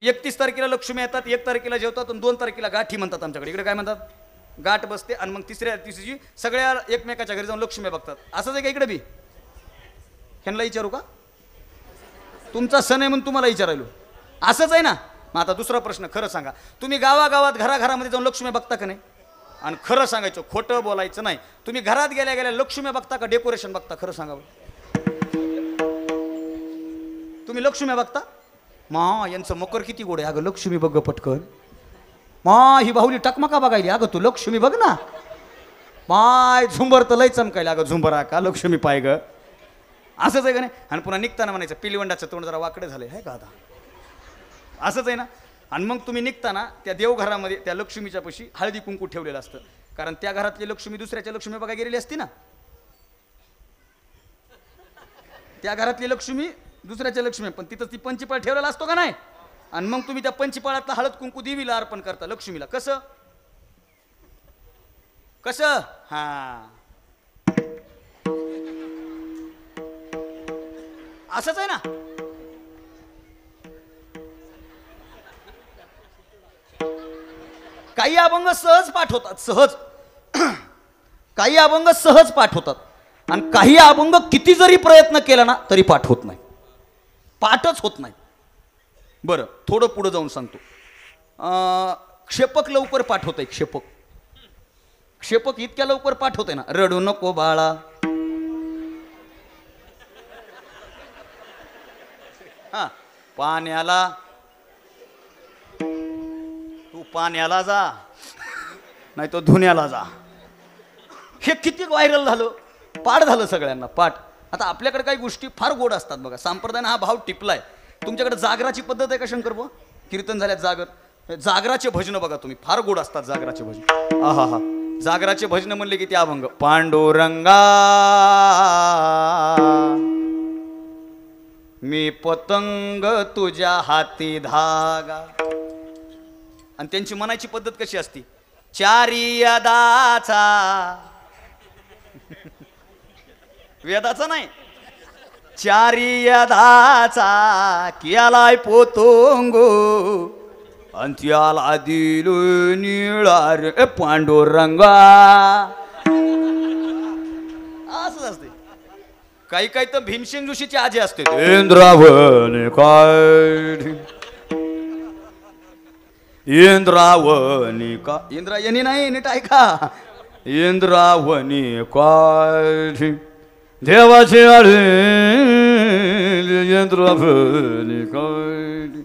31 तारखेला लक्ष्मी येतात, 1 तारखेला जेवतात आणि 2 तारखेला गाठी म्हणतात आमच्याकडे. इकडे काय म्हणतात? गाठ बसते आणि मग तिसऱ्या दिवशी सगळ्या एकमेकाच्या घरी जाऊन लक्ष्मी बघतात. असंच आहे का इकडे बी? ह्यांना विचारू का? तुमचा सण आहे म्हणून तुम्हाला विचारायलो. असंच आहे ना? मग आता दुसरा प्रश्न, खरं सांगा, तुम्ही गावागावात घराघरामध्ये जाऊन लक्ष्मी बघता का नाही? आणि खरं सांगायचं, खोटं बोलायचं नाही. तुम्ही घरात गेल्या गेल्या लक्ष्मी बघता का डेकोरेशन बघता? खरं सांगा. तुम्ही लक्ष्मी बघता? मा यांचं मकर किती गोड आहे. अगं लक्ष्मी बघ पटकन. मा ही बाहुली टकमका बघायली. अगं तू लक्ष्मी बघ ना. माय झुंबर तर लय चमकायला. अगं झुंबरा का लक्ष्मी पाय ग. असंच आहे का नाही? आणि पुन्हा निघताना म्हणायचं पिलवंडाचं तोंड जरा वाकडं झालंय आहे का आता? असंच आहे ना? आणि मग तुम्ही निघताना त्या देवघरामध्ये त्या लक्ष्मीच्या पाशी हळदी कुंकू ठेवलेलं असतं. कारण त्या घरातली लक्ष्मी दुसऱ्याच्या लक्ष्मी बघा गेलेली असती ना. त्या घरातली लक्ष्मी दुसऱ्याच्या लक्ष्मी, पण तिथं ती पंचपाळ ठेवलेला असतो का नाही? आणि मग तुम्ही त्या पंचपाळातला हळद कुंकू देवीला अर्पण करता, लक्ष्मीला. कसं कसं? हा असंच आहे ना? काही अभंग सहज पाठ होतात, सहज. काही अभंग सहज पाठ होतात आणि काही अभंग किती जरी प्रयत्न केला ना तरी पाठ होत नाही, पाठच होत नाही. बरं, थोडं पुढं जाऊन सांगतो. क्षेपक लवकर पाठ होत आहे. क्षेपक क्षेपक इतक्या लवकर पाठ होते ना. रडू नको बाळा, हा पाण्याला, तू पाण्याला जा नाही तो धुण्याला जा. हे किती व्हायरल झालं, पाठ झालं सगळ्यांना, पाठ. आता आपल्याकडे काही गोष्टी फार गोड असतात बघा. संप्रदायाने हा भाव टिपलाय. तुमच्याकडे जागराची पद्धत आहे का शंकर बुवा? कीर्तन झाल्यात जागर, जागराचे भजन बघा तुम्ही, फार गोड असतात जागराचे भजन. आहा हा, जागराचे भजन म्हणले की ते अभंग. पांडुरंगा मी पतंग तुझ्या हाती धागा. आणि त्यांची म्हणायची पद्धत कशी असती? चारी यदाचा, वेदाचा नाही, चारी यदाचा केलाय पोतंगो अंत्याला दिलो निळा रे पांडुरंगा. असंच असते. काही काही तर भीमसेन जोशीचे आजे असते. इंद्रावने काय, इंद्रावनी का, इंद्रायणी नाही, नीट ऐका. इंद्रावनी काय देवाचे आळे, इंद्रावनी काय.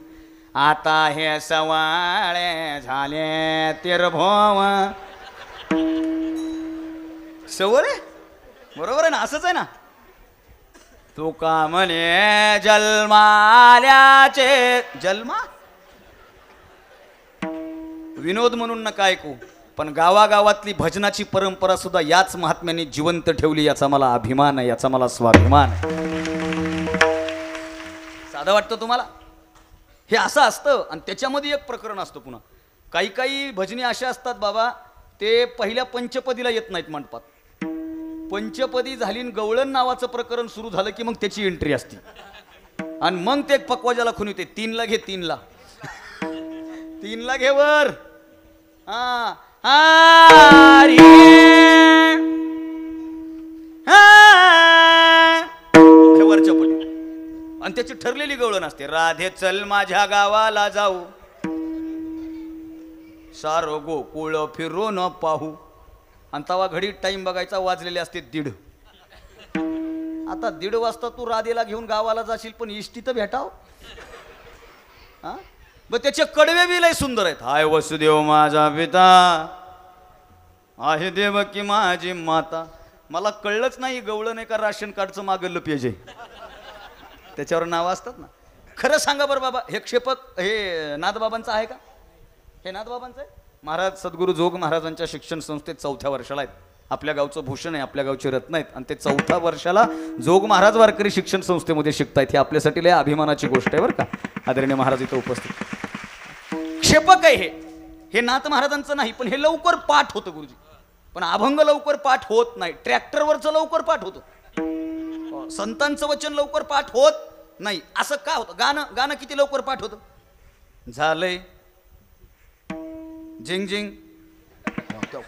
आता हे सवाळे झाले तिरभोव. सवळे बरोबर आहे ना? असंच आहे ना? तुका म्हणे जन्माल्याचे, जन्मा विनोद म्हणून नका ऐकू, पण गावागावातली भजनाची परंपरा सुद्धा याच महात्म्याने जिवंत ठेवली. याचा मला अभिमान आहे, याचा मला स्वाभिमान आहे. साधं वाटतं तुम्हाला? हे असं असतं. आणि त्याच्यामध्ये एक प्रकरण असतं पुन्हा. काही काही भजनी अशा असतात बाबा, ते पहिल्या पंचपदीला येत नाहीत मंडपात. पंचपदी झाली गवळण नावाचं प्रकरण सुरू झालं की मग त्याची एंट्री असते. आणि मग ते पकवाजाला खून येते. 3ला घे, 3ला 3ला घे वर. हा हरी वरच्या पली. आणि त्याची ठरलेली गवळण असते. राधे चल माझ्या गावाला जाऊ, सारो गोकुळ फिरून पाहू. आणि तवा घडीत टाइम बघायचा, वाजलेले असते 1:30. आता 1:30 वाजता तू राधेला घेऊन गावाला जाशील, पण इष्टी तर भेटाव. हा, ब त्याचे कडवे बी लय सुंदर आहेत. हाय वसुदेव माझा पिता, आहे देवकी माझी माता. मला कळलंच नाही गवळण आहे का राशन कार्डचं मागलं पेज आहे. त्याच्यावर नाव असतात ना. खरं सांगा बरं बाबा, हे क्षेपक हे नाथबाबांचं आहे का? हे नाथबाबांचं आहे. महाराज सद्गुरू जोग महाराजांच्या शिक्षण संस्थेत 4थ्या वर्षाला आहेत. आपल्या गावचं भूषण आहे, आपल्या गावचे रत्न आहेत. आणि ते 4थ्या वर्षाला जोग महाराज वारकरी शिक्षण संस्थेमध्ये शिकतायत. हे आपल्यासाठी लय अभिमानाची गोष्ट आहे बरं का. आदरणीय महाराज इथं उपस्थित. क्षेपक आहे हे नाथ महाराजांचं नाही, पण हे लवकर पाठ होतं गुरुजी. पण अभंग लवकर पाठ होत नाही. ट्रॅक्टरवरचं लवकर पाठ होतं, संतांचं वचन लवकर पाठ होत नाही. असं का होतं? गाणं किती लवकर पाठ होतं? झालंय झिंग झिंग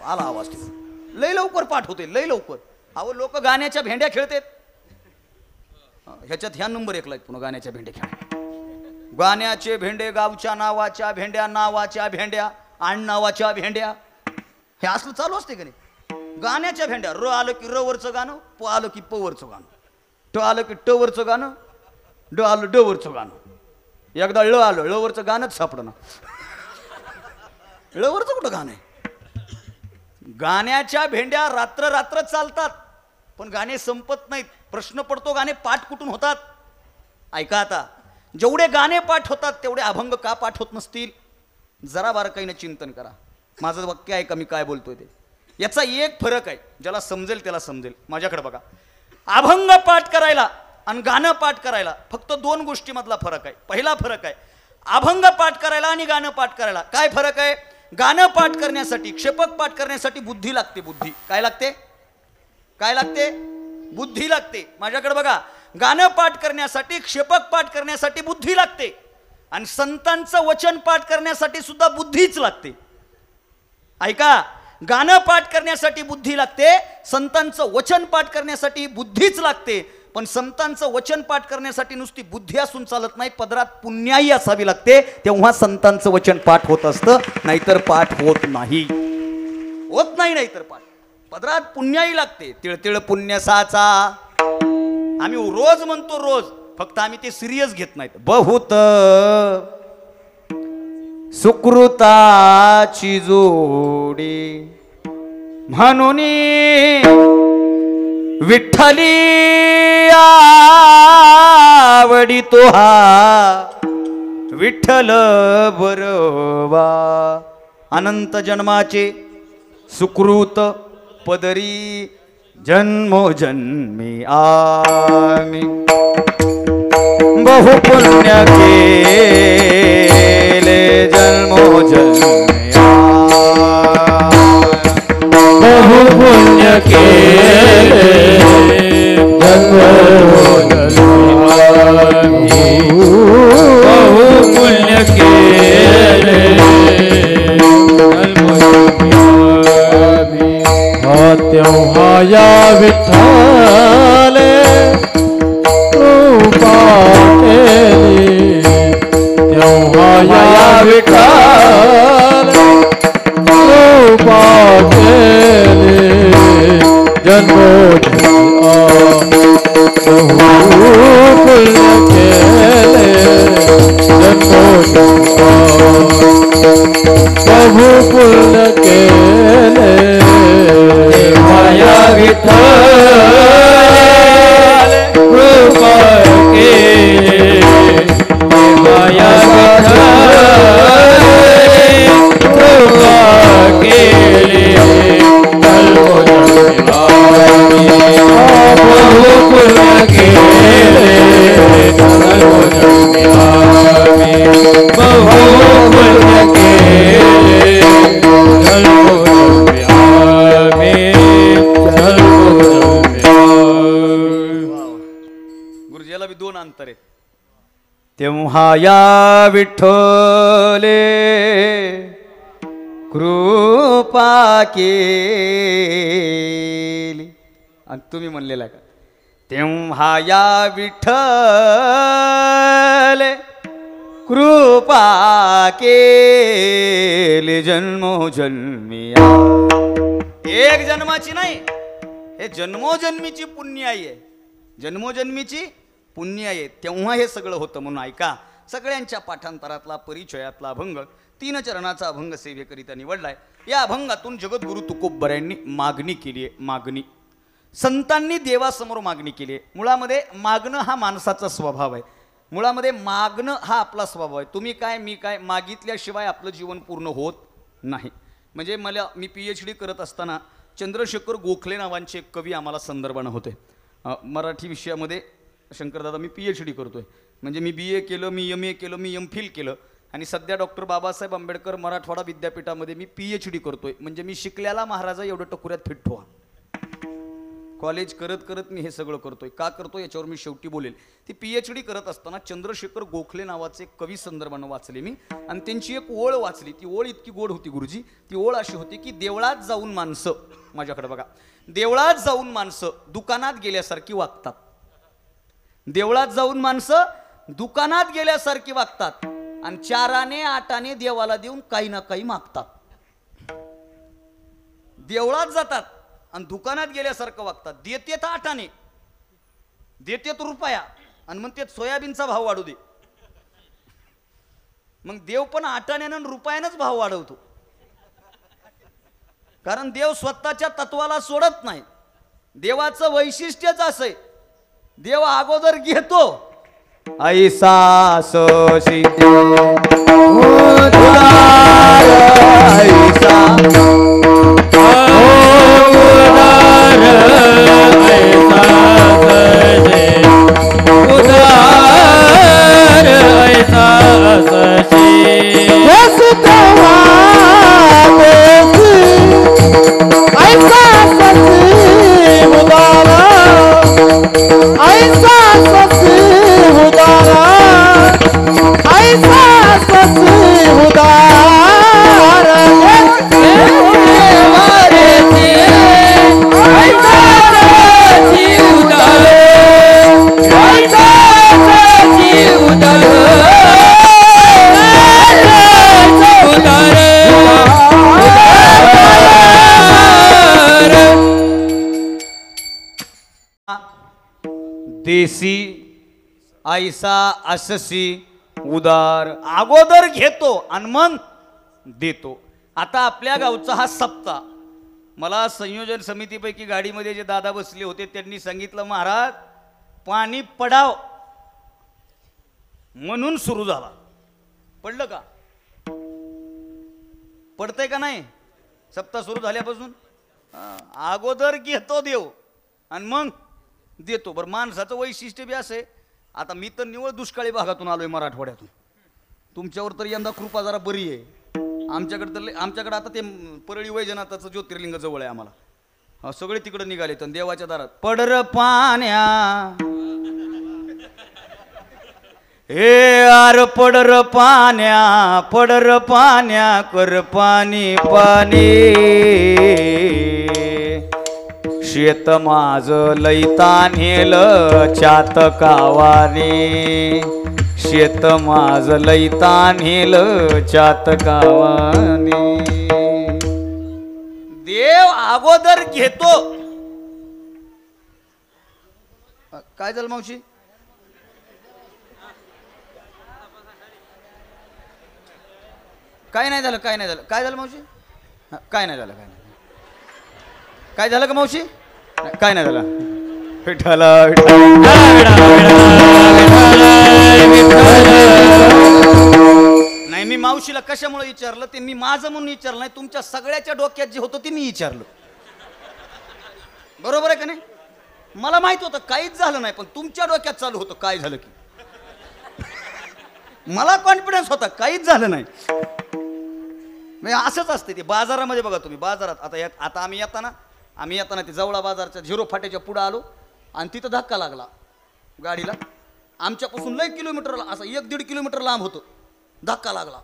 आला आवाज. लय लवकर पाठ होते, लय लवकर. अहो लोक गाण्याच्या भेंड्या खेळतात. ह्याच्यात ह्या नंबर 1 ला पुन्हा गाण्याच्या भेंड्या खेळ. गाण्याचे भेंडे, गावच्या नावाच्या भेंड्या, नावाच्या भेंड्या, आण नावाच्या भेंड्या, हे असलं चालू असते का नाही. गाण्याच्या भेंड्या. र आलं की र वरचं गाणं, प आलं की प वरचं गाणं, ट आलं की ट वरचं गाणं, ड आलं ड वरचं गाणं. एकदा ळ आलं, ळ वरचं गाणंच सापडं ना. ळ वरचं कुठं गाणं आहे. गाण्याच्या भेंड्या रात्र रात्र चालतात, पण गाणे संपत नाहीत. प्रश्न पडतो, गाणे पाठ कुठून होतात. ऐका आता, जेवढे गाणे पाठ होतात तेवढे अभंग का पाठ होत नसतील. जरा बारकाईनं चिंतन करा. माझं वाक्य आहे का मी काय बोलतोय ते. याचा एक फरक आहे, ज्याला समजेल त्याला समजेल. माझ्याकडे बघा, अभंग पाठ करायला आणि गाणं पाठ करायला फक्त 2 गोष्टीमधला फरक आहे. पहिला फरक आहे, अभंग पाठ करायला आणि गाणं पाठ करायला काय फरक आहे. गाणं पाठ करण्यासाठी, क्षेपक पाठ करण्यासाठी बुद्धी लागते. बुद्धी काय लागते, काय लागते, बुद्धी लागते. माझ्याकडे बघा, गाणं पाठ करण्यासाठी, क्षेपक पाठ करण्यासाठी बुद्धी लागते, आणि संतांचं वचन पाठ करण्यासाठी सुद्धा बुद्धीच लागते. ऐका, गाणं पाठ करण्यासाठी बुद्धी लागते, संतांचं वचन पाठ करण्यासाठी बुद्धीच लागते. पण संतांचं वचन पाठ करण्यासाठी नुसती बुद्धी असून चालत नाही, पदरात पुण्याई असावी लागते. तेव्हा संतांचं वचन पाठ होत असतं, नाहीतर पाठ होत नाही. होत नाही नाहीतर पाठ. पदरात पुण्याई लागते. तिळतिळ पुण्य साचा आम्ही रोज म्हणतो, रोज. फक्त आम्ही ते सिरियस घेत नाहीत. बहुत सुकृताची जोडी म्हणून विठ्ठली आवडी तो हा विठ्ठल बरोबा. अनंत जन्माचे सुकृत पदरी जन्मोजन्मी आम्ही बहु पुण्य केले जन्मोजन्मी बहु पुण्य केले जन्मोजन्मी बहु पुण्य केले जन्मोजन्मी. तेव्हा या विठ्ठले कृपा केली. तेव्हा या विठ्ठले कृपा केली जन्मोजन्मी. बहु पुण्य केले जन्मोजन्मी. बहु पुण्य केले माया विठ्ठल कृपा केले. माया विठ्ठल कृपा केले जन्मोजन्मी. बहु पुण्य केले जन्मोजन्मी. बहु पुण्य केले जन्मोजन्मी. गुरुजीला बी 2 अंतर आहेत. तेव्हा या विठ्ठले कृपा केली. आणि तुम्ही म्हणलेला का, तेव्हा या विठ्ठले कृपा केली जन्मोजन्मी. एक जन्माची नाही, हे जन्मोजन्मीची पुण्याई आहे. जन्मोजन्मीची पुण्याई आहे. तेव्हा हे सगळं होतं. म्हणून ऐका, सगळ्यांच्या पाठांतरातला परिचयातला अभंग 3 चरणाचा अभंग सेवेकरिता निवडलाय. या अभंगातून जगद्गुरु तुकोबरायांनी मागणी केली आहे. मागणी, संतांनी देवासमोर मागणी केली आहे. मुळामध्ये मागणं हा माणसाचा स्वभाव आहे. मुळामध्ये मागणं हा आपला स्वभाव आहे. तुम्ही काय मी काय मागितल्याशिवाय आपलं जीवन पूर्ण होत नाही. म्हणजे मी PhD करत असताना चंद्रशेखर गोखले नावांचे एक कवी आम्हाला संदर्भानं होते. मराठी विषयामध्ये शंकरदादा मी PhD करतोय. म्हणजे मी BA केलं, मी MA केलं, मी MPhil केलं, आणि सध्या डॉक्टर बाबासाहेब आंबेडकर मराठवाडा विद्यापीठामध्ये मी PhD करतोय. म्हणजे मी शिकल्याला महाराजा एवढं टकुऱ्यात फिट व्हा. कॉलेज करत करत मी हे सगळं करतोय. का करतोय याच्यावर मी शेवटी बोलेल. ती PhD करत असताना चंद्रशेखर गोखले नावाचे एक कवी संदर्भानं वाचले मी, आणि त्यांची एक ओळ वाचली. ती ओळ इतकी गोड होती गुरुजी. ती ओळ अशी होती की देवळात जाऊन माणसं, माझ्याकडे बघा, देवळात जाऊन माणसं दुकानात गेल्यासारखी वागतात. देवळात जाऊन माणसं दुकानात गेल्यासारखी वागतात आणि 4 आणे 8 आणे देवाला देऊन काही ना काही मागतात. देवळात जातात आणि दुकानात गेल्यासारखं वागतात. देतेत 8 आणे, देतेत रुपया, आणि मग ते सोयाबीनचा भाव वाढू दे. मग देव पण 8 आण्यानं रुपयानंच भाव वाढवतो. कारण देव स्वतःच्या तत्वाला सोडत नाही. देवाचं वैशिष्ट्यच असं, देव अगोदर घेतो. ऐसा सशी देसी ऐसा अससी उदार. अगोदर घेतो आणि मग देतो. आता आपल्या गावचा हा सप्ताह, मला संयोजन समितीपैकी गाडीमध्ये जे दादा बसले होते त्यांनी सांगितलं, महाराज पाणी पडाव म्हणून सुरू झाला. पडलं का? पडतंय का नाही? सप्ताह सुरू झाल्यापासून अगोदर घेतो देव आणि मग देतो. बरं, माणसाचं वैशिष्ट्य बी असं आहे. आता मी तर निवळ दुष्काळी भागातून आलोय, मराठवाड्यातून. तुमच्यावर तर यंदा कृपा जरा बरी आहे. आमच्याकडे आता ते परळी वैजनाथाचं ज्योतिर्लिंग जवळ आहे आम्हाला. सगळे तिकडे निघाले तर देवाच्या दारात. पडर पाण्या हे आर पडर पाण्या कर पाणी पाणी. शेत माझ लैता नेल चातकावाने. शेत माझ लैता नेल चातकावाने. देव अगोदर घेतो. काय झालं मावशी? काय नाही झालं काय झालं मावशी? काय नाही झालं काय झालं का मावशी? काय नाही झालं. विठ्ठला नाही, मी मावशीला कशामुळे विचारलं ते मी माझं म्हणून विचारलं नाही. तुमच्या सगळ्याच्या डोक्यात जे होतं ते मी विचारलं. बरोबर आहे का नाही? मला माहित होतं काहीच झालं नाही, पण तुमच्या डोक्यात चालू होतं काय झालं की. मला कॉन्फिडन्स होता काहीच झालं नाही. असंच असते ते बाजारामध्ये. बघा तुम्ही बाजारात आता आम्ही येताना ते जवळा बाजारच्या 0 फाट्याच्या पुढे आलो आणि तिथं धक्का लागला गाडीला. आमच्यापासून लय किलोमीटर, असं 1-1.5 किलोमीटर लांब होतं. धक्का लागला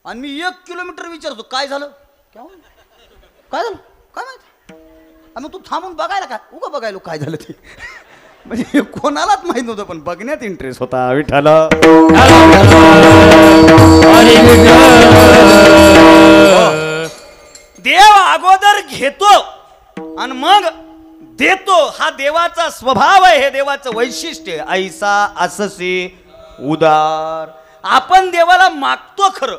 आणि मी 1 किलोमीटर विचारतो काय झालं काय झालं काय माहिती. मग तू थांबून बघायला का? उगा बघायलो काय झालं ते. म्हणजे कोणालाच माहित नव्हतं, पण बघण्यात इंटरेस्ट होता. विठ्ठला देव अगोदर घेतो आणि मग देतो. हा देवाचा स्वभाव आहे, हे देवाचं वैशिष्ट्य. ऐसा अससे उदार. आपण देवाला मागतो खरं,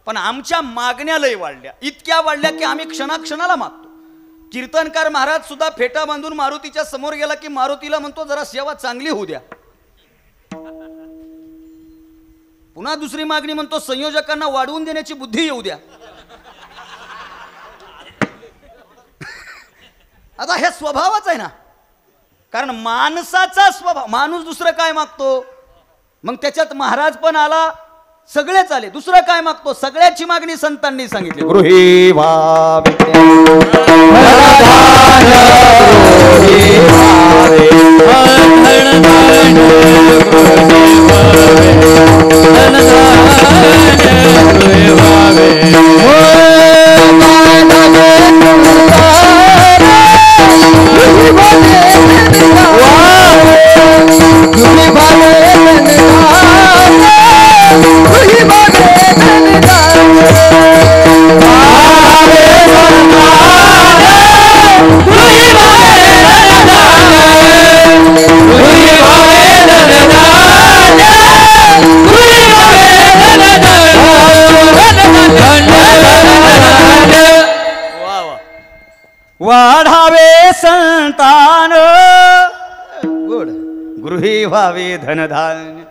पण आमच्या मागण्या लय वाढल्या. इतक्या वाढल्या की आम्ही क्षणाक्षणाला मागतो. कीर्तनकार महाराज सुद्धा फेटा बांधून मारुतीच्या समोर गेला की मारुतीला म्हणतो जरा सेवा चांगली होऊ द्या. पुन्हा दुसरी मागणी म्हणतो संयोजकांना वाढवून देण्याची बुद्धी येऊ द्या. आता हे स्वभावच आहे ना. कारण माणसाचा स्वभाव, माणूस दुसरं काय मागतो. मग त्याच्यात महाराज पण आला सगळेच आले. दुसरं काय मागतो? सगळ्याची मागणी संतांनी सांगितली. गृही व्हावे वाढावे संतान गोड गृही व्हावे धनधान्य.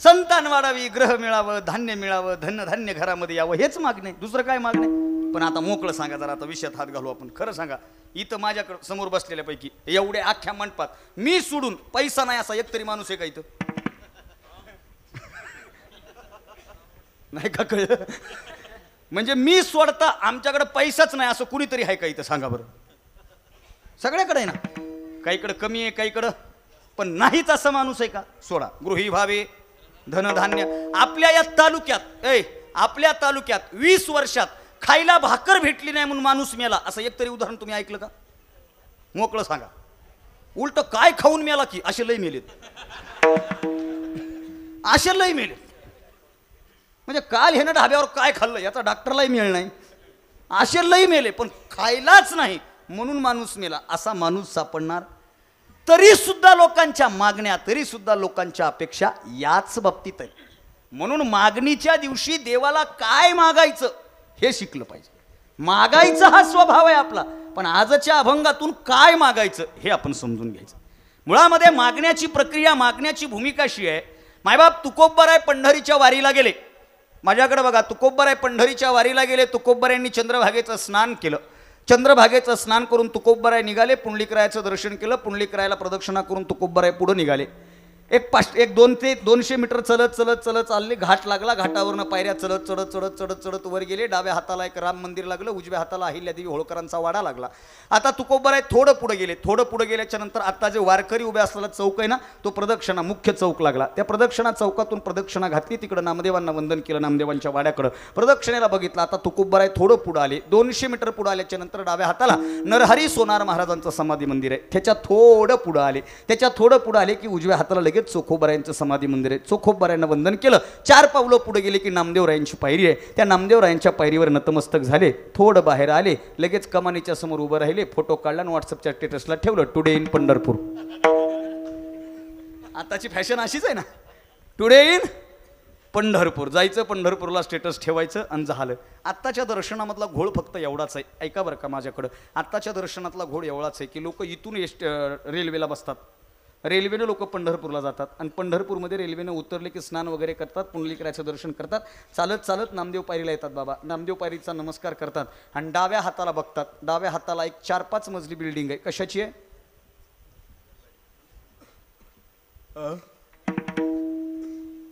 संतान वाढावी, ग्रह मिळावं, धान्य मिळावं, धनधान्य घरामध्ये यावं, हेच मागणे. दुसरं काय मागणे? पण आता मोकळं सांगा जरा, आता विषयात हात घालू आपण. खरं सांगा, इथं माझ्याकडे समोर बसलेल्यापैकी एवढे अख्ख्या मंडपात मी सोडून पैसा नाही असा एकतरी माणूस आहे का इथं? नाही का कळलं? म्हणजे मी सोडता आमच्याकडे पैसाच नाही असं कुणीतरी आहे का इथं? सांगा बरं. सगळ्याकडे आहे ना, काहीकडे कमी आहे, काहीकडं पण नाहीच असं माणूस आहे का? सोडा. गृही भावे धनधान्य. आपल्या या तालुक्यात आपल्या तालुक्यात 20 वर्षात खायला भाकर भेटली नाही म्हणून माणूस मेला असं एकतरी उदाहरण तुम्ही ऐकलं का? मोकळं सांगा. उलट काय खाऊन मेला की असे लय मेलेत, असे लय मेलेत. म्हणजे काल ह्यानं ढाब्यावर काय खाल्लं याचा डॉक्टरलाही मिळ नाही, असे लय मेले. पण खायलाच नाही म्हणून माणूस मेला असा माणूस सापडणार? तरी सुद्धा लोकांच्या मागण्या, तरी सुद्धा लोकांच्या अपेक्षा याच बाबतीत आहे. म्हणून मागणीच्या दिवशी देवाला काय मागायचं हे शिकलं पाहिजे. मागायचा हा स्वभाव आहे आपला, पण आजच्या अभंगातून काय मागायचं हे आपण समजून घ्यायचं. मुळामध्ये मागण्याची प्रक्रिया, मागण्याची भूमिका अशी आहे. मायबाप तुकोबराय पंढरीच्या वारीला गेले. माझ्याकडे बघा, तुकोबराय पंढरीच्या वारीला गेले. तुकोबरायांनी चंद्रभागेचं स्नान केलं. चंद्रभागेचं स्नान करून तुकोबराय निघाले. पुंडलिकरायाचं दर्शन केलं. पुंडलिकरायाला प्रदक्षिणा करून तुकोबराय पुढे निघाले. एक 2 ते 200 मीटर चलत चलत चलत चालले. घाट लागला. घाटावरनं पायऱ्या चढत चढत चढत चढत चढत वर गेले. डाव्या हाताला एक राम मंदिर लागलं. उजव्या हाताला अहिल्यादेवी होळकरांचा वाडा लागला. आता तुकोबराय थोडं पुढे गेले. थोडं पुढे गेल्याच्या नंतर आता जे वारकरी उभे असलेला चौक आहे ना, तो प्रदक्षिणा मुख्य चौक लागला. त्या प्रदक्षिणा चौकातून प्रदक्षिणा घातली. तिकडं नामदेवांना वंदन केलं. नामदेवांच्या वाड्याकडं प्रदक्षिणेला बघितलं. आता तुकोबराय थोडं पुढे आले. 200 मीटर पुढे आल्याच्या नंतर डाव्या हाताला नरहरी सोनार महाराजांचं समाधी मंदिर आहे. त्याच्या थोडं पुढे आले. त्याच्या थोडं पुढे आले की उजव्या हाताला लगेच चोखोबरायांचं समाधी मंदिर आहे. चोखोबरायांना वंदन केलं. 4 पावलं पुढे गेले की नामदेवरायांची पायरी आहे. त्या नामदेवरायांच्या पायरीवर नतमस्तक झाले. थोडं बाहेर आले. लगेच कमानीच्या समोर उभं राहिले. फोटो काढला आणि व्हॉट्सअपच्या स्टेटसला ठेवलं, टुडे इन पंढरपूर. आताची फॅशन अशीच आहे ना, टुडे इन पंढरपूर. जायचं पंढरपूरला, स्टेटस ठेवायचं आणि झालं. आत्ताच्या दर्शनामधला घोळ फक्त एवढाच आहे. ऐका बरं का माझ्याकडं. आत्ताच्या दर्शनातला घोळ एवढाच आहे की लोक इथून रेल्वेला बसतात. रेल्वेनं लोक पंढरपूरला जातात आणि पंढरपूरमध्ये रेल्वेनं उतरले की स्नान वगैरे करतात, पुंडलिकराचं दर्शन करतात, चालत चालत नामदेव पायरीला येतात. बाबा नामदेव पायरीचा नमस्कार करतात आणि डाव्या हाताला बघतात. डाव्या हाताला एक 4-5 मजली बिल्डिंग आहे. कशाची आहे?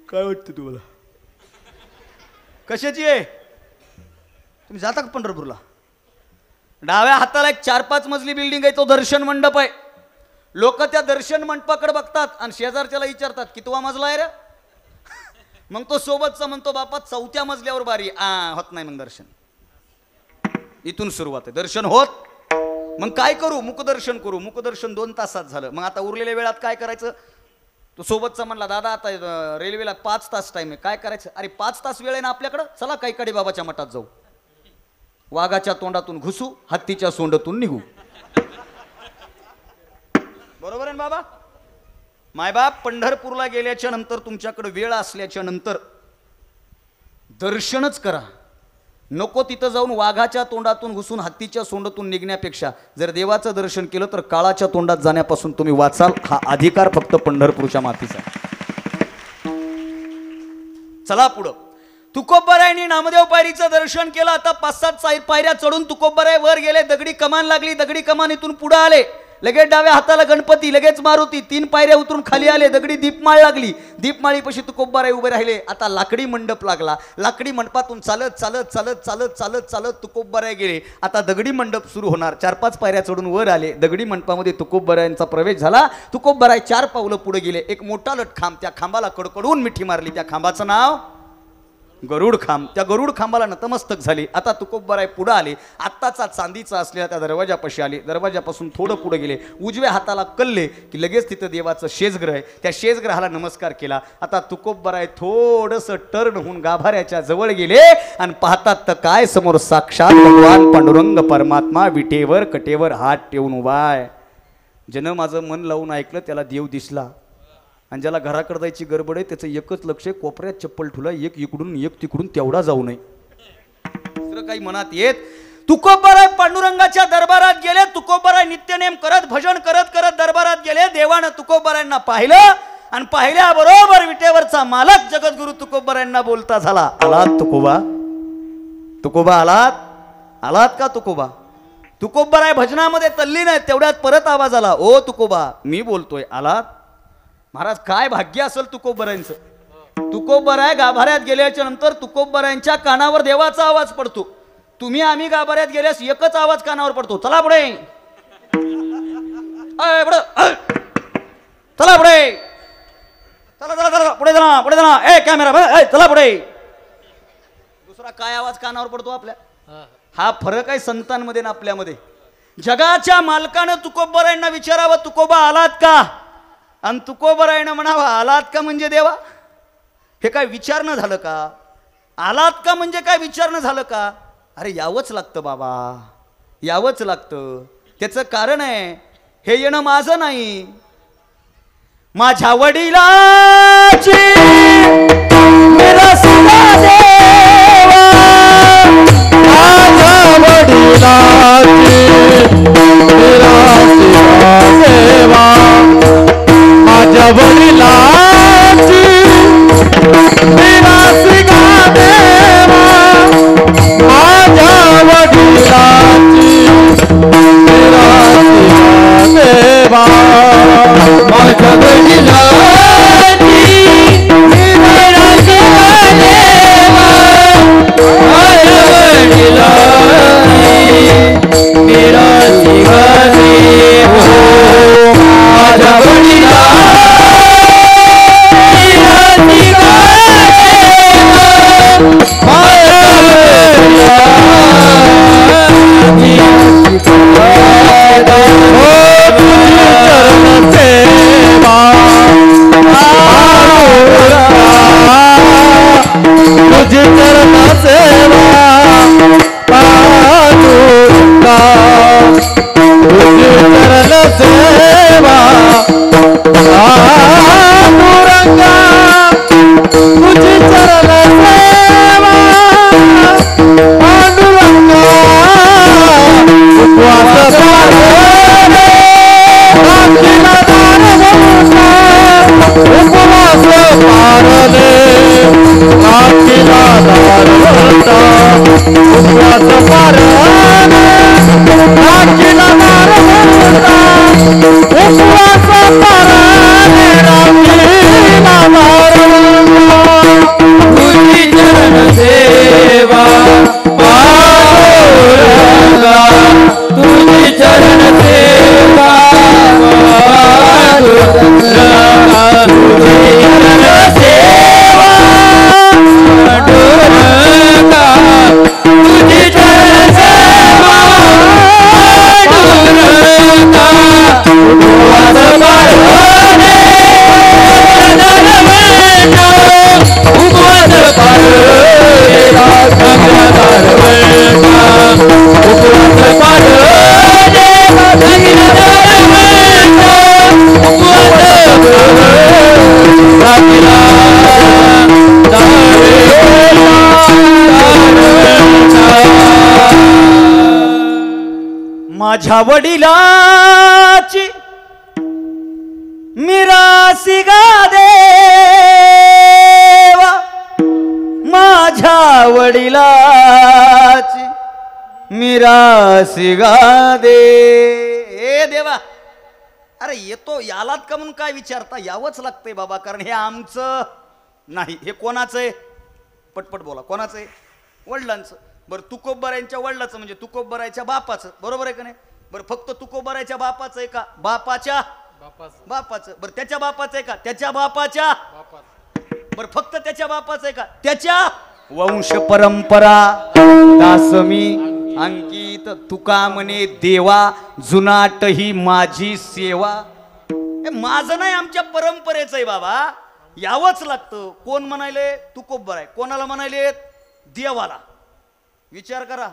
काय वाटतं तुम्हाला? कशाची आहे? तुम्ही जाता का पंढरपूरला? डाव्या हाताला एक 4-5 मजली बिल्डिंग आहे. तो दर्शन मंडप आहे. लोक त्या दर्शन मंडपाकडे बघतात आणि शेजारच्याला विचारतात कितवा मजला आहे रे? मग तो सोबतचा म्हणतो बापा 4थ्या मजल्यावर बारी. होत नाही मग दर्शन. इथून सुरुवात आहे. दर्शन होत. मग काय करू? मुखदर्शन करू. मुखदर्शन 2 तासात झालं. मग आता उरलेल्या वेळात काय करायचं? तो सोबतचा म्हणला दादा आता रेल्वेला 5 तास टाइम आहे, काय करायचं? अरे 5 तास वेळ आहे ना आपल्याकडं, चला कैकाडी बाबाच्या मठात जाऊ. वाघाच्या तोंडातून घुसू, हत्तीच्या सोंडातून निघू. बरोबर आहे बाबा? मायबाप पंढरपूरला गेल्याच्या नंतर तुमच्याकडे वेळ असल्याच्या नंतर दर्शनच करा. नको तिथं जाऊन वाघाच्या तोंडातून घुसून हत्तीच्या सोंडातून निघण्यापेक्षा जर देवाचं दर्शन केलं तर काळाच्या तोंडात जाण्यापासून तुम्ही वाचाल. हा अधिकार फक्त पंढरपूरच्या मातीचा. चला पुढं. तुकोबरायांनी नामदेव पायरीचं दर्शन केलं. आता 5-7 पायऱ्या चढून तुकोबराय वर गेले. दगडी कमान लागली. दगडी कमानीतून पुढे आले. लगेच डाव्या हाताला गणपती, लगेच मारुती. 3 पायऱ्या उतरून खाली आले, दगडी दीपमाळ लागली. दीपमाळीपाशी तुकोबाराय उभे राहिले. आता लाकडी मंडप लागला. लाकडी मंडपातून चालत चालत चालत चालत चालत चालत तुकोबाराय गेले. आता दगडी मंडप सुरू होणार. 4-5 पायऱ्या चढून वर आले. दगडी मंडपामध्ये तुकोबारायांचा प्रवेश झाला. तुकोबाराय 4 पावलं पुढे गेले. एक मोठा लटखांब, त्या खांबाला कडकडून मिठी मारली. त्या खांबाचं नाव गरुड खांब. त्या गरुड खांबाला नतमस्तक झाले. आता तुकोबाराय पुढे आले. आत्ताचा चांदीचा असलेल्या त्या दरवाजापाशी आले. दरवाजापासून थोडं पुढे गेले. उजव्या हाताला कल्ले की लगेच तिथं देवाचं शेजग्रह आहे. त्या शेजग्रहाला नमस्कार केला. आता तुकोबाराय थोडंसं टर्न होऊन गाभाऱ्याच्या जवळ गेले आणि पाहतात तर काय समोर साक्षात भगवान पांडुरंग परमात्मा विटेवर कटेवर हात ठेवून उभा आहे. ज्यानं माझं मन लावून ऐकलं त्याला देव दिसला. आणि ज्याला घराकडे जायची गडबड आहे त्याचं एकच लक्ष आहे, कोपऱ्यात चप्पल ठुला, एक इकडून एक तिकडून, तेवढा जाऊ नये. दुसरं काही मनात येत. तुकोबाराय पांडुरंगाच्या दरबारात गेले. तुकोबाराय नित्यनेम करत भजन करत करत दरबारात गेले. देवानं तुकोबारायांना पाहिलं आणि पाहिल्याबरोबर विटेवरचा मालक जगद्गुरु तुकोबारायांना बोलता झाला, आलात तुकोबा? तुकोबा आलात? आलात का तुकोबा? तुकोबाराय भजनामध्ये तल्लीन आहेत. तेवढ्यात परत आवाज आला, ओ तुकोबा मी बोलतोय, आलात? महाराज काय भाग्य असेल तुकोबारायांचं. तुकोबाराय गाभाऱ्यात गेल्याच्या नंतर तुकोबारायांच्या कानावर देवाचा आवाज पडतो. तुम्ही आम्ही गाभाऱ्यात गेल्यास एकच आवाज कानावर पडतो, चला पुढे, चला पुढे, चला चला चला पुढे जा पुढे जा, ए कॅमेरा चला पुढे. दुसरा काय आवाज कानावर पडतो आपल्या? हा फरक आहे संतांमध्ये ना आपल्यामध्ये. जगाच्या मालकानं तुकोबारायांना विचारावं, तुकोबा आलात का? आणि तुकोबारायनं म्हणावा, आलात का म्हणजे देवा? हे काय विचारणं झालं का? आलात का म्हणजे काय विचारणं झालं का? अरे यावंच लागतं बाबा, यावंच लागतं. त्याचं कारण आहे, हे येणं माझं नाही, माझ्या वडिलाची मिरासीला देवा, माझ्या वडिलाची मिरासीला देवा, माझ्या वडिलाची मिरासीला देवा, माझ्या वडिलाची मिरासीला देवा, माझ्या वडिलाची मिरासीला देवा, माझ्या वडिलाची मिरासीला देवा, माझ्या वडिलाची तुझी चरण सेवा पांडुरंगा, तुझी चरण सेवा पांडुरंगा, तुझी चरण सेवा पांडुरंगा, उपवास पारणे राखीला दार होता, उपवास पारणे राखीला दार होता, उपवास पारणे राखीला दार होता, उपवास पारणे राखीला दार होता, तुझी चरण सेवा पांडुरंगा, तुझी चरण सेवा पांडुरंगा, तुझी चरण सेवा पांडुरंगा, तुझी चरण सेवा पांडुरंगा, उपवास पारणे दरवेळा, उपवास पारणे राखीला दार होता, उपवास पारणे राखीला दार होता, उपवास राखीला दार होता. माझ्या वडिलाची मिरासी गा देवा, माझ्या वडिलाची मिरासी गा दे. ए देवा, अरे येतो यालात का म्हणून काय विचारता, यावंच लागतंय बाबा, कारण हे आमचं नाही. हे कोणाचं आहे? पटपट बोला, कोणाचं आहे? वडिलांचं. बरं तुकोबरायांच्या वडिलाचं म्हणजे तुकोबरायच्या बापाचं, बरोबर आहे का नाही? बरं फक्त तुकोबरायच्या बापाचं आहे का? बापाच्या बापाचं. बरं त्याच्या बापाचं आहे का? त्याच्या बापाच्या. बरं फक्त त्याच्या बापाचं आहे का? त्याच्या. वंश परंपरा दासमी अंकित तुका म्हणे देवा, जुनाट ही माझी सेवा. हे माझं नाही, आमच्या परंपरेचं आहे बाबा, यावंच लागतं. कोण म्हणायले? तुकोबर आहे. कोणाला म्हणायले? देवाला. विचार करा,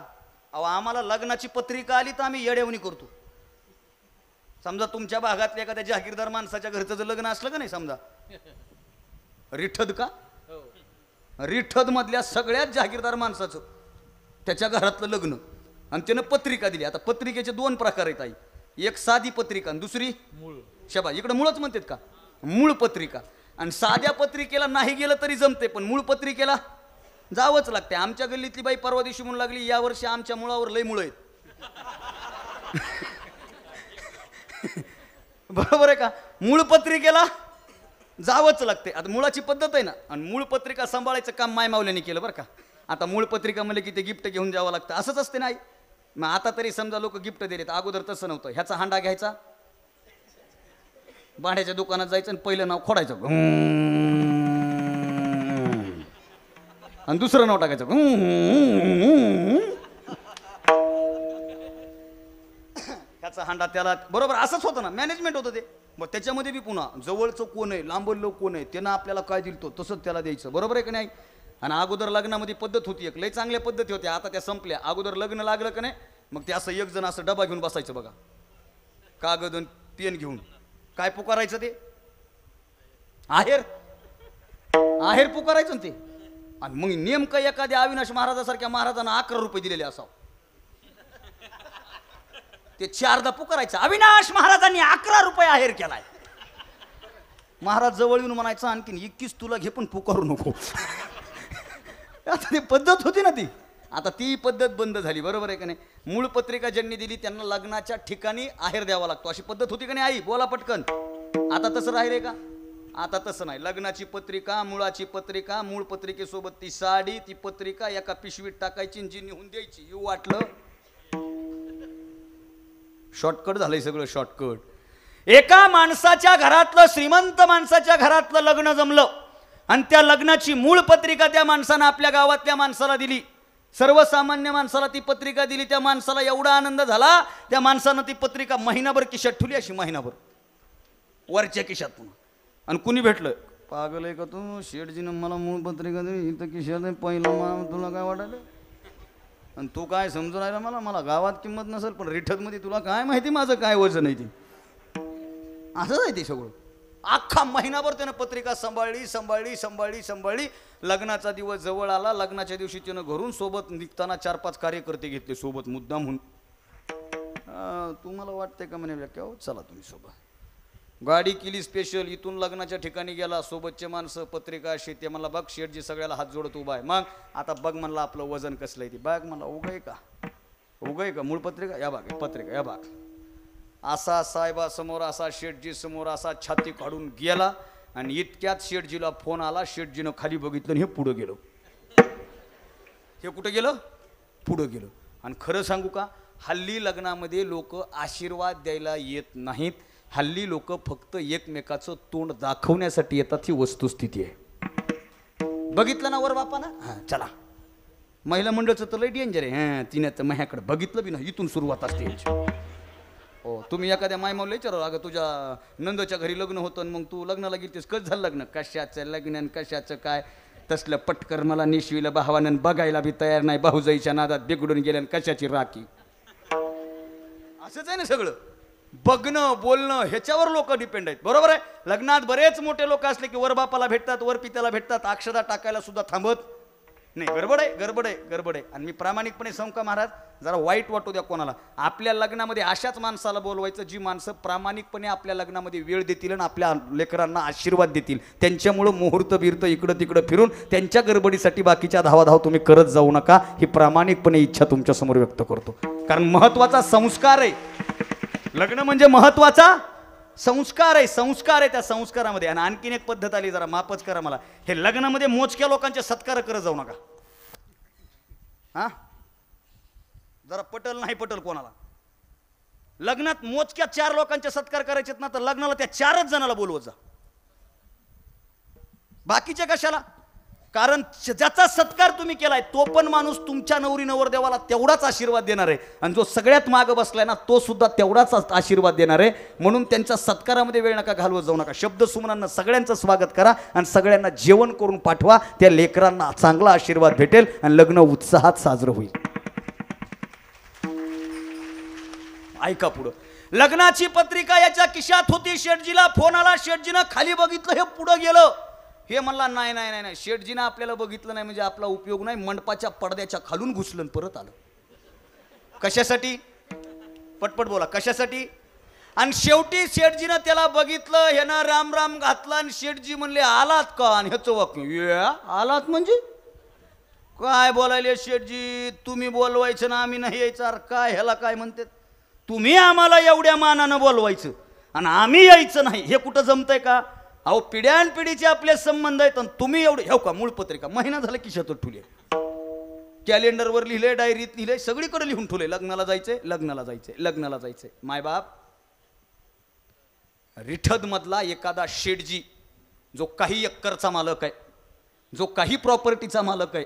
अहो आम्हाला लग्नाची पत्रिका आली तर आम्ही येडेवणी करतो. समजा तुमच्या भागातल्या एखाद्या जागीरदार माणसाच्या घरचं जर लग्न असलं का नाही, समजा रिठद का, रिठद मधल्या सगळ्यात जागीरदार माणसाचं त्याच्या घरातलं लग्न, आणि त्यानं पत्रिका दिली. आता पत्रिकेचे दोन प्रकार आहेत आई, एक साधी पत्रिका आणि दुसरी मूळ. शबा इकडे मूळच म्हणतात का? मूळ पत्रिका. आणि साध्या पत्रिकेला नाही गेलं तरी जमते, पण मूळ पत्रिकेला जावंच लागते. आमच्या गल्लीतली बाई परवा दिवशी म्हणू लागली, या वर्षी आमच्या मुळावर लय मुळ आहेत. बरोबर आहे का? मूळ पत्रिकेला जावंच लागते. आता मुळाची पद्धत आहे ना, आणि मूळ पत्रिका सांभाळायचं काम माय मावल्याने केलं बरं का. आता मूळ पत्रिका म्हणले की ते गिफ्ट घेऊन जावं लागतं, असंच असते नाही. मग आता तरी समजा लोक गिफ्ट दिलेत, अगोदर तसं नव्हतं. ह्याचा हांडा घ्यायचा, भांड्याच्या दुकानात जायचं आणि पहिलं नाव खोडायचं आणि दुसरं नाव टाकायचं. ह्याचा हांडा त्याला, बरोबर असंच होतं ना, मॅनेजमेंट होतं ते. मग त्याच्यामध्ये बी पुन्हा जवळचं कोण आहे, लांबलं कोण आहे, त्यानं आपल्याला काय दिलं तसंच त्याला द्यायचं, बरोबर आहे का नाही? आणि अगोदर लग्नामध्ये पद्धत होती एक, लय चांगल्या पद्धती होत्या, आता त्या संपल्या. अगोदर लग्न लागलं का नाही, मग ते असं एक जण असं डबा घेऊन बसायचं बघा, कागद आणि पेन घेऊन. काय पुकारायचं ते? आहेर. आहेर पुकारायचं ना ते. आणि मग नेमकं एखाद्या अविनाश महाराजासारख्या महाराजांना 11 रुपये दिलेले असावं, ते 4दा पुकारायचं, अविनाश महाराजांनी 11 रुपये आहेर केलाय. महाराज जवळ येऊन म्हणायचं, आणखीन 21 तुला घे, पण पुकारू नको. आता ती पद्धत होती ना ती, आता ती पद्धत बंद झाली, बरोबर आहे का नाही? मूळ पत्रिका ज्यांनी दिली त्यांना लग्नाच्या ठिकाणी आहेर द्यावा लागतो, अशी पद्धत होती का नाही आई? बोला पटकन. आता तसं राहिले का? आता तसं नाही. लग्नाची पत्रिका, मुळाची पत्रिका, मूळ पत्रिकेसोबत ती साडी, ती पत्रिका एका पिशवीत टाकायची, जी निहून द्यायची. येऊ वाटलं शॉर्टकट झालंय सगळं, शॉर्टकट. एका माणसाच्या घरातलं, श्रीमंत माणसाच्या घरातलं लग्न जमलं आणि त्या लग्नाची मूळ पत्रिका त्या माणसानं आपल्या गावातल्या माणसाला दिली. सर्वसामान्य माणसाला ती पत्रिका दिली. त्या माणसाला एवढा आनंद झाला, त्या माणसानं ती पत्रिका महिनाभर खिशात ठेवली, अशी महिनाभर वरच्या खिशात पुन्हा. आणि कुणी भेटलं, पागल आहे का तू, शेठजीनं मला मूळ पत्रिका दिली, इथं खिशात आहे, पहिलं तुला काय वाटायलं? आणि तू काय समजून राहिला मला, मला गावात किंमत नसेल, पण रिठतमध्ये तुला काय माहिती माझं काय वजन आहे ते. असंच आहे ते सगळं. अख्खा महिनाभर त्यानं पत्रिका सांभाळली सांभाळली सांभाळली सांभाळली. लग्नाचा दिवस जवळ आला. लग्नाच्या दिवशी त्यानं घरून सोबत निघताना 4-5 कार्यकर्ते घेतले सोबत, मुद्दाम म्हणून. तुम्हाला वाटतंय का म्हणे व्याख्या, चला तुम्ही सोबत. गाडी केली स्पेशल, इथून लग्नाच्या ठिकाणी गेला. सोबतचे माणसं, पत्रिका अशी. ते मला बघ शेठजी सगळ्याला हात जोडत उभा आहे. मग आता बघ म्हणला आपलं वजन कसलं आहे ते. बघ म्हणला, उगय का उगय का मूळ पत्रिका, या बाग पत्रिका, या बाग. असा साहेबा समोर, असा शेठजी समोर, असा छाती काढून गेला. आणि इतक्यात शेठजीला फोन आला. शेठजीनं खाली बघितलं आणि हे पुढं गेलं. हे कुठं गेलं? पुढं गेलं. आणि खरं सांगू का, हल्ली लग्नामध्ये लोक आशीर्वाद द्यायला येत नाहीत. हल्ली लोक फक्त एकमेकाचं तोंड दाखवण्यासाठी येतात. ही वस्तुस्थिती आहे. बघितलं ना वर बापाना, हां चला. महिला मंडळचं तर लय डेंजर आहे. हां तिने तर माझ्याकडे बघितलं बी ना, इथून सुरुवात असते यांची. हो, तुम्ही एखाद्या मायमावला विचारा, अगं तुझ्या नंदच्या घरी लग्न होतं मग तू लग्नाला गेलतीस, कसं झालं लग्न? कशाचं लग्न आणि कशाचं काय? तसलं पटकर मला निशवीला भावानं बघायला बी तयार नाही. भाऊजाईच्या नादात बिघडून गेल्या, कशाची राखी. असंच आहे ना सगळं. बघणं बोलणं ह्याच्यावर लोक डिपेंड आहेत, बरोबर आहे. लग्नात बरेच मोठे लोक असले की वर बापाला भेटतात, वर पित्याला भेटतात, अक्षदा टाकायला सुद्धा थांबत नाही. गडबड आहे, गडबड आहे, गडबड आहे. आणि मी प्रामाणिकपणे सांगू का महाराज, जरा वाईट वाटू द्या कोणाला, आपल्या लग्नामध्ये अशाच माणसाला बोलवायचं जी माणसं प्रामाणिकपणे आपल्या लग्नामध्ये वेळ देतील आणि आपल्या लेकरांना आशीर्वाद देतील. त्यांच्यामुळं मुहूर्त बिर्त इकडं तिकडं फिरून त्यांच्या गडबडीसाठी बाकीच्या धावाधाव तुम्ही करत जाऊ नका. ही प्रामाणिकपणे इच्छा तुमच्या समोर व्यक्त करतो. कारण महत्वाचा संस्कार आहे. लग्न म्हणजे महत्वाचा संस्कार आहे त्या संस्कारामध्ये. आणि आणखीन एक पद्धत आली, जरा मापच करा मला, हे लग्नामध्ये मोजक्या लोकांचे सत्कार करत जाऊ नका. हा, जरा पटल नाही पटल कोणाला. लग्नात मोजक्या 4 लोकांचे सत्कार करायचे ना, तर लग्नाला त्या 4च जणाला बोलवत जा, बाकीचे कशाला. कारण ज्याचा सत्कार तुम्ही केलाय तो पण माणूस तुमच्या नवरी नवरदेवाला तेवढाच आशीर्वाद देणार आहे, आणि जो सगळ्यात मागं बसलाय ना तो सुद्धा तेवढाच आशीर्वाद देणार आहे. म्हणून त्यांच्या सत्कारामध्ये वेळ नका घालवत जाऊ नका. शब्द सुमनांना सगळ्यांचं स्वागत करा आणि सगळ्यांना जेवण करून पाठवा. त्या लेकरांना चांगला आशीर्वाद भेटेल आणि लग्न उत्साहात साजरं होईल. ऐका पुढं. लग्नाची पत्रिका याच्या खिशात होती. शेठजीला फोन आला. शेठजीनं खाली बघितलं, हे पुढं गेलं. हे म्हणला नाही नाही नाही नाही, शेठजीनं आपल्याला बघितलं नाही म्हणजे आपला उपयोग नाही. मंडपाच्या पडद्याच्या खालून घुसलं परत आलं. कशासाठी? पटपट बोला, कशासाठी? आणि शेवटी शेठजीनं त्याला बघितलं, ह्यानं राम राम घातला आणि शेठजी म्हणले आलात का? आणि ह्याचं वाक्य आलात म्हणजे काय बोलायले शेठजी, तुम्ही बोलवायचं ना आम्ही नाही यायचं. अरे काय ह्याला काय म्हणते, तुम्ही आम्हाला एवढ्या मानानं बोलवायचं आणि आम्ही यायचं नाही, हे कुठं जमतंय का? अहो पिढ्यानपिढीचे आपले संबंध आहेत आणि तुम्ही एवढे हो का? मूळ पत्रिका महिना झाला खिशात ठेवली, कॅलेंडरवर लिहिले, डायरीत लिहिले, सगळीकडे लिहून ठेवले लग्नाला जायचंय लग्नाला जायचंय लग्नाला जायचंय. मायबाप, रिठद मधला एखादा शेठजी जो काही एक्करचा मालक आहे, जो काही प्रॉपर्टीचा मालक आहे,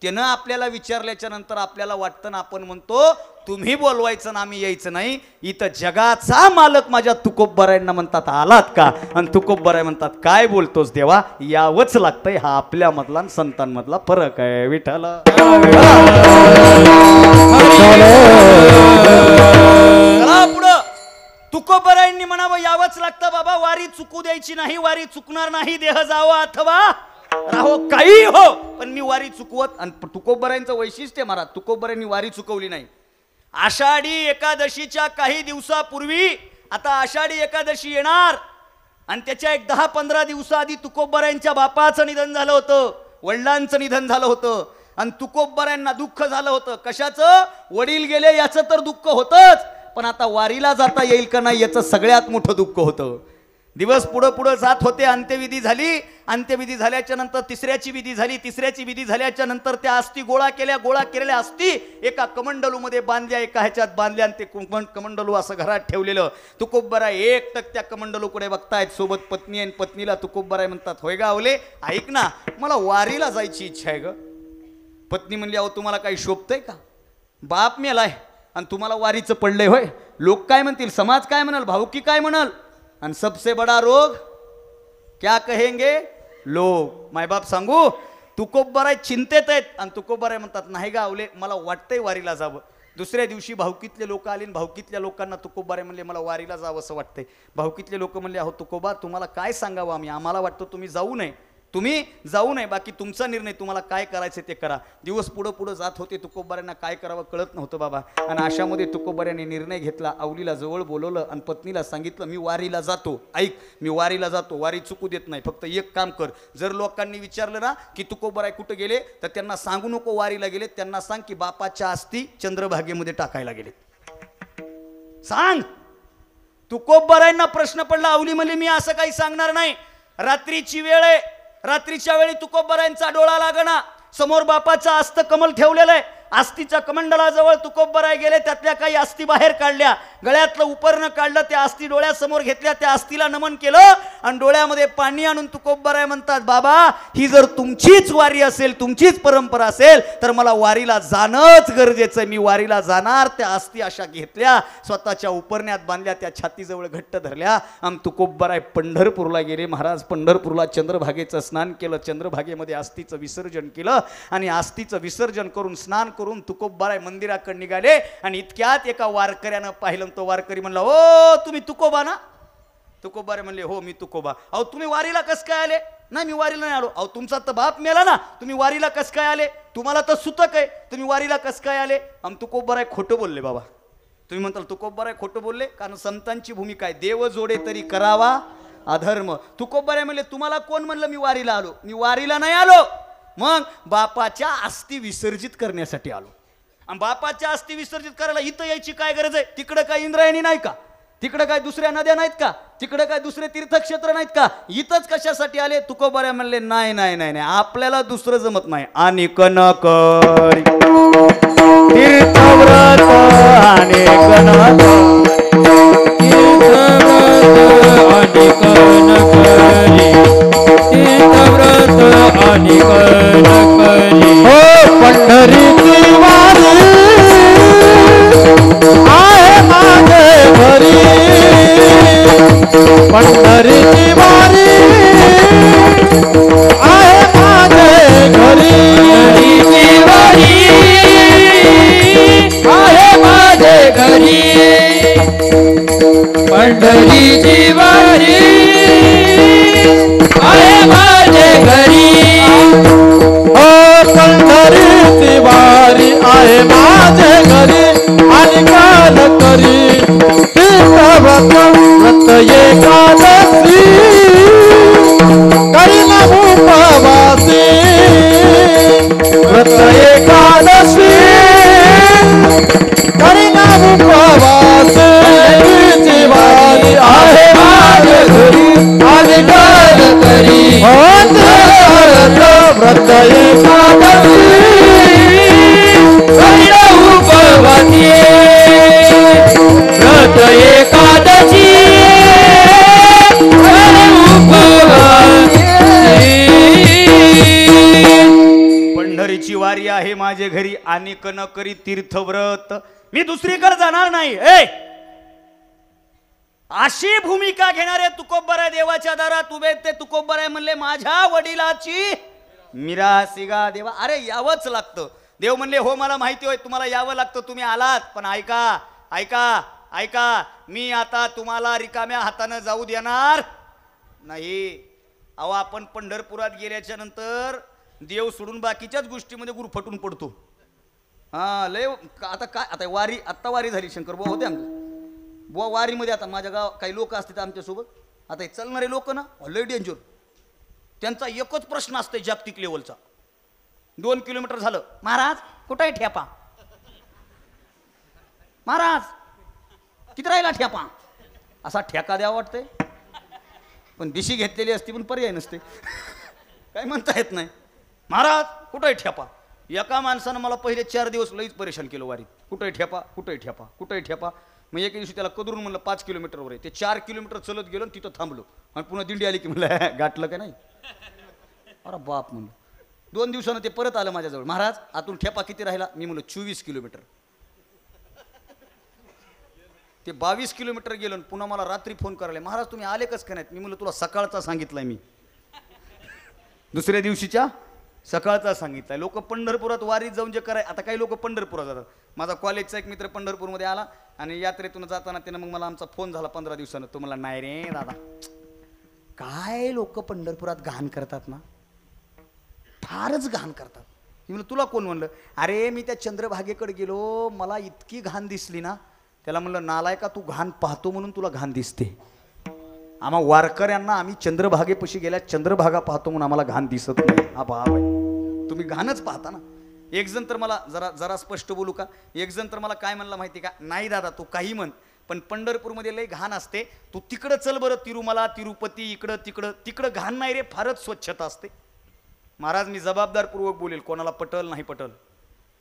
त्यानं आपल्याला विचारल्याच्या नंतर आपल्याला वाटतं ना, आपण म्हणतो तुम्ही बोलवायचं ना आम्ही यायचं नाही. इथं जगाचा मालक माझ्या तुकोबरायांना म्हणतात आलात का? आणि तुकोबराय म्हणतात काय बोलतोस देवा, यावंच लागतंय. हा आपल्या मधला आणि संतांमधला फरक आहे. विठ्ठल पुढं तुकोबरायांनी म्हणावं यावंच लागतं बाबा, वारी चुकू द्यायची नाही, वारी चुकणार नाही, देह जावा अथवा राहो काही हो, पण मी वारी चुकवत. आणि तुकोबरायांचं वैशिष्ट्य महाराज, तुकोबरायांनी वारी चुकवली नाही. आषाढी एकादशीच्या काही दिवसापूर्वी, आता आषाढी एकादशी येणार आणि त्याच्या एक 10-15 दिवसाआधी तुकोबरायांच्या बापाचं निधन झालं होतं, वडिलांचं निधन झालं होतं. आणि तुकोबरायांना दुःख झालं होतं. कशाचं? वडील गेले याचं तर दुःख होतंच, पण आता वारीला जाता येईल का नाही याचं सगळ्यात मोठं दुःख होतं. दिवस पुढं पुढं जात होते. अंत्यविधी झाली. अंत्यविधी झाल्याच्या नंतर तिसऱ्याची विधी झाली. तिसऱ्याची विधी झाल्याच्या नंतर त्या अस्थी गोळा केल्या. गोळा केलेल्या अस्थी एका कमंडलूमध्ये बांधल्या, एका ह्याच्यात बांधल्या आणि ते कमंडलू असं घरात ठेवलेलं. तुकोबराय एकटक त्या कमंडलूकडे बघतायत, सोबत पत्नी आणि पत्नीला तुकोबराय म्हणतात होय गा आवले, ऐक ना मला वारीला जायची इच्छा आहे ग. पत्नी म्हणली अहो तुम्हाला काही शोभतंय का? बाप मेलाय आणि तुम्हाला वारीचं पडलंय होय, लोक काय म्हणतील, समाज काय म्हणाल, भाऊकी काय म्हणाल, आणि सबसे बडा रोग क्या कहेंगे लोग. मायबाप सांगू, तुकोबराय चिंतेत आहेत आणि तुकोबराय म्हणतात नाही गावले मला वाटतंय वारीला जावं. दुसऱ्या दिवशी भाऊकीतले लोक आले आणि भाऊकीतल्या लोकांना तुकोबराय म्हणले मला वारीला जावं असं वाटतंय. भाऊकीतले लोक म्हणले अहो तुकोबा तुम्हाला काय सांगावं आम्ही, आम्हाला वाटतं तुम्ही जाऊ नये, तुम्ही जाऊ नये, बाकी तुमचा निर्णय, तुम्हाला काय करायचं ते करा. दिवस पुढं पुढं जात होते. तुकोबरायांना काय करावं कळत नव्हतं बाबा. आणि अशामध्ये तुकोबरायांनी निर्णय घेतला. आवलीला जवळ बोलवलं आणि पत्नीला सांगितलं मी वारीला जातो, ऐक मी वारीला जातो, वारी चुकू देत नाही, फक्त एक काम कर, जर लोकांनी विचारलं ना की तुकोबराय कुठं गेले तर त्यांना सांगू नको वारीला गेले, त्यांना सांग की बापाच्या अस्थी चंद्रभागेमध्ये टाकायला गेले, सांग. तुकोबरायांना प्रश्न पडला. आवली म्हणली मी असं काही सांगणार नाही, रात्रीची वेळ आहे, रात्रीच्या वेळी तुकोबरायांचा डोळा लागना, समोर बापाचा अस्त कमल ठेवलेलं आहे, आस्तीच्या कमंडलाजवळ तुकोबराय गेले, त्यातल्या काही अस्थी बाहेर काढल्या, गळ्यातलं उपरणं काढलं, त्या अस्थी डोळ्यासमोर घेतल्या, त्या अस्थीला नमन केलं आणि डोळ्यामध्ये पाणी आणून तुकोबराय म्हणतात बाबा ही जर तुमचीच वारी असेल, तुमचीच परंपरा असेल तर मला वारीला जाणंच गरजेचं आहे, मी वारीला जाणार. त्या अस्थी अशा घेतल्या, स्वतःच्या उपरण्यात बांधल्या, त्या छातीजवळ घट्ट धरल्या आणि तुकोबराय पंढरपूरला गेले. महाराज पंढरपूरला चंद्रभागेचं स्नान केलं, चंद्रभागेमध्ये अस्थीचं विसर्जन केलं आणि अस्थीचं विसर्जन करून स्नान करून तुकोबराय मंदिराकडे निघाले. आणि इतक्यात एका वारकऱ्यानं पाहिलं, तो वारकरी म्हणला ओ तुम्ही तुकोबा ना? तुकोबराय म्हणले हो मी तुकोबा. अहो तुम्ही वारीला कस काय आले? नाही मी वारीला नाही आलो. अहो तुमचा तर बाप मेला ना, तुम्ही वारीला कस काय आले? तुम्हाला तर सुतक आहे, तुम्ही वारीला कस काय आले? आम तुकोबराय खोटं बोलले बाबा. तुम्ही म्हणताल तुकोबराय खोटं बोलले, कारण संतांची भूमिका आहे देव जोडे तरी करावा अधर्म. तुकोबराय म्हणले तुम्हाला कोण म्हणलं मी वारीला आलो? मी वारीला नाही आलो, मग बापाच्या अस्थी विसर्जित करण्यासाठी आलो. आणि बापाच्या अस्थी विसर्जित करायला इथं यायची काय गरज आहे? तिकडं काय इंद्रायणी नाही का? तिकडे काय दुसऱ्या नद्या नाहीत का? तिकडे काय दुसरे तीर्थक्षेत्र नाहीत का? इथंच कशासाठी आले? तुकोबाऱ्या म्हणले नाही नाही नाही नाही, आपल्याला दुसरं जमत नाही. आणि कनकरी तीर्थव्रत आणि कनकरी तीर्थव्रत आणि कनकरी हो पंढरीची वारी आहे माझे घरी पंढरीची वारी आहे माझे घरी पंढरीची वारी आहे माझे घरी पंढरीची वारी आहे माझे घरी हो पंढरीची वारी आहे माझे घरी आणि काल करी तीर्थव्रत व्रत एकादशी करीना उपवासी व्रत एकादशी करीना उपवासी वारी आहे माझे घरी आणि काल करी व्रत एकादशी करीना उपवासी व्रत एकादशी पंढरीची वारी आहे माझे घरी आणि कनकरी तीर्थव्रत. मी दुसरीकडे जाणार नाही. ए अशी भूमिका घेणारे तुकोबराय देवाच्या दारात उभे. ते तुकोबराय म्हणले माझ्या वडिलाची मिरासिगा देवा. अरे यावंच लागतं. देव म्हणले हो मला माहिती होय तुम्हाला यावं लागतं, तुम्ही आलात, पण ऐका ऐका ऐका, मी आता तुम्हाला रिकाम्या हातानं जाऊ देणार नाही. अहो आपण पंढरपुरात गेल्याच्या नंतर देव सोडून बाकीच्याच गोष्टीमध्ये गुरफटून पडतो. हा लय आता काय, आता वारी, आत्ता वारी झाली शंकर बुवा होते आमचं बुवा वारीमध्ये. आता माझ्या गाव काही लोक असतात आमच्यासोबत. आता हे चालणारे लोक ना लय डेंजर. त्यांचा एकच प्रश्न असतो जागतिक लेवलचा. 2 किलोमीटर झालं, महाराज कुठे आहे ठेपा? महाराज किती राहिला ठेपा? असा ठेका द्यावा वाटतंय, पण दिशी घेतलेली असती पण पर्याय नसते. काय म्हणता येत नाही. महाराज कुठे आहे ठेपा? एका माणसानं मला पहिले 4 दिवस लईच परेशान केलं वारीत. कुठे ठेपा कुठे ठेपा कुठे ठेपा. मग एके दिवशी त्याला कदरून म्हणलं 5 किलोमीटरवर आहे. ते 4 किलोमीटर चलत गेलो आणि तिथं थांबलो आणि पुन्हा दिंडी आली की म्हणलं गाठलं का नाही. अरे बाप म्हणलं. 2 दिवसानं ते परत आलं माझ्याजवळ. महाराज आतून ठेपा किती राहिला? मी म्हणलं 24 किलोमीटर. ते 22 किलोमीटर गेलो. पुन्हा मला रात्री फोन करायला, महाराज तुम्ही आले कस का नाहीत? मी म्हणलं तुला सकाळचा सांगितलाय मी, दुसऱ्या दिवशीच्या सकाळचा सांगितलाय. लोक पंढरपुरात वारीत जाऊन जे कराय. आता काही लोक पंढरपुरात जातात. माझा कॉलेजचा एक मित्र पंढरपूरमध्ये आला आणि यात्रेतून जाताना त्यानं मग मला आमचा फोन झाला 15 दिवसानं. तो मला नाही रे दादा, काय लोक पंढरपुरात घाण करतात ना, फारच घाण करतात. मी म्हणलं तुला कोण म्हणलं? अरे मी त्या चंद्रभागेकडे गेलो, मला इतकी घाण दिसली ना. त्याला म्हणलं नालायका तू घाण पाहतो म्हणून तुला घाण दिसते. आम्हा वारकऱ्यांना आम्ही चंद्रभागेपाशी गेल्या चंद्रभागा पाहतो म्हणून आम्हाला घाण दिसत नाही. हा भाव आहे, तुम्ही घाणच पाहता ना. एक जण तर मला जरा स्पष्ट बोलू का, एक जण तर मला काय म्हणला माहिती का? नाही दादा तू काही म्हण, पण पंढरपूरमध्ये लय घाण असते, तू तिकडं चल बरं, तिरुमला तिरुपती इकडं तिकडं. तिकडं घाण नाही रे, फारच स्वच्छता असते. महाराज मी जबाबदारपूर्वक बोलेल, कोणाला पटल नाही पटल.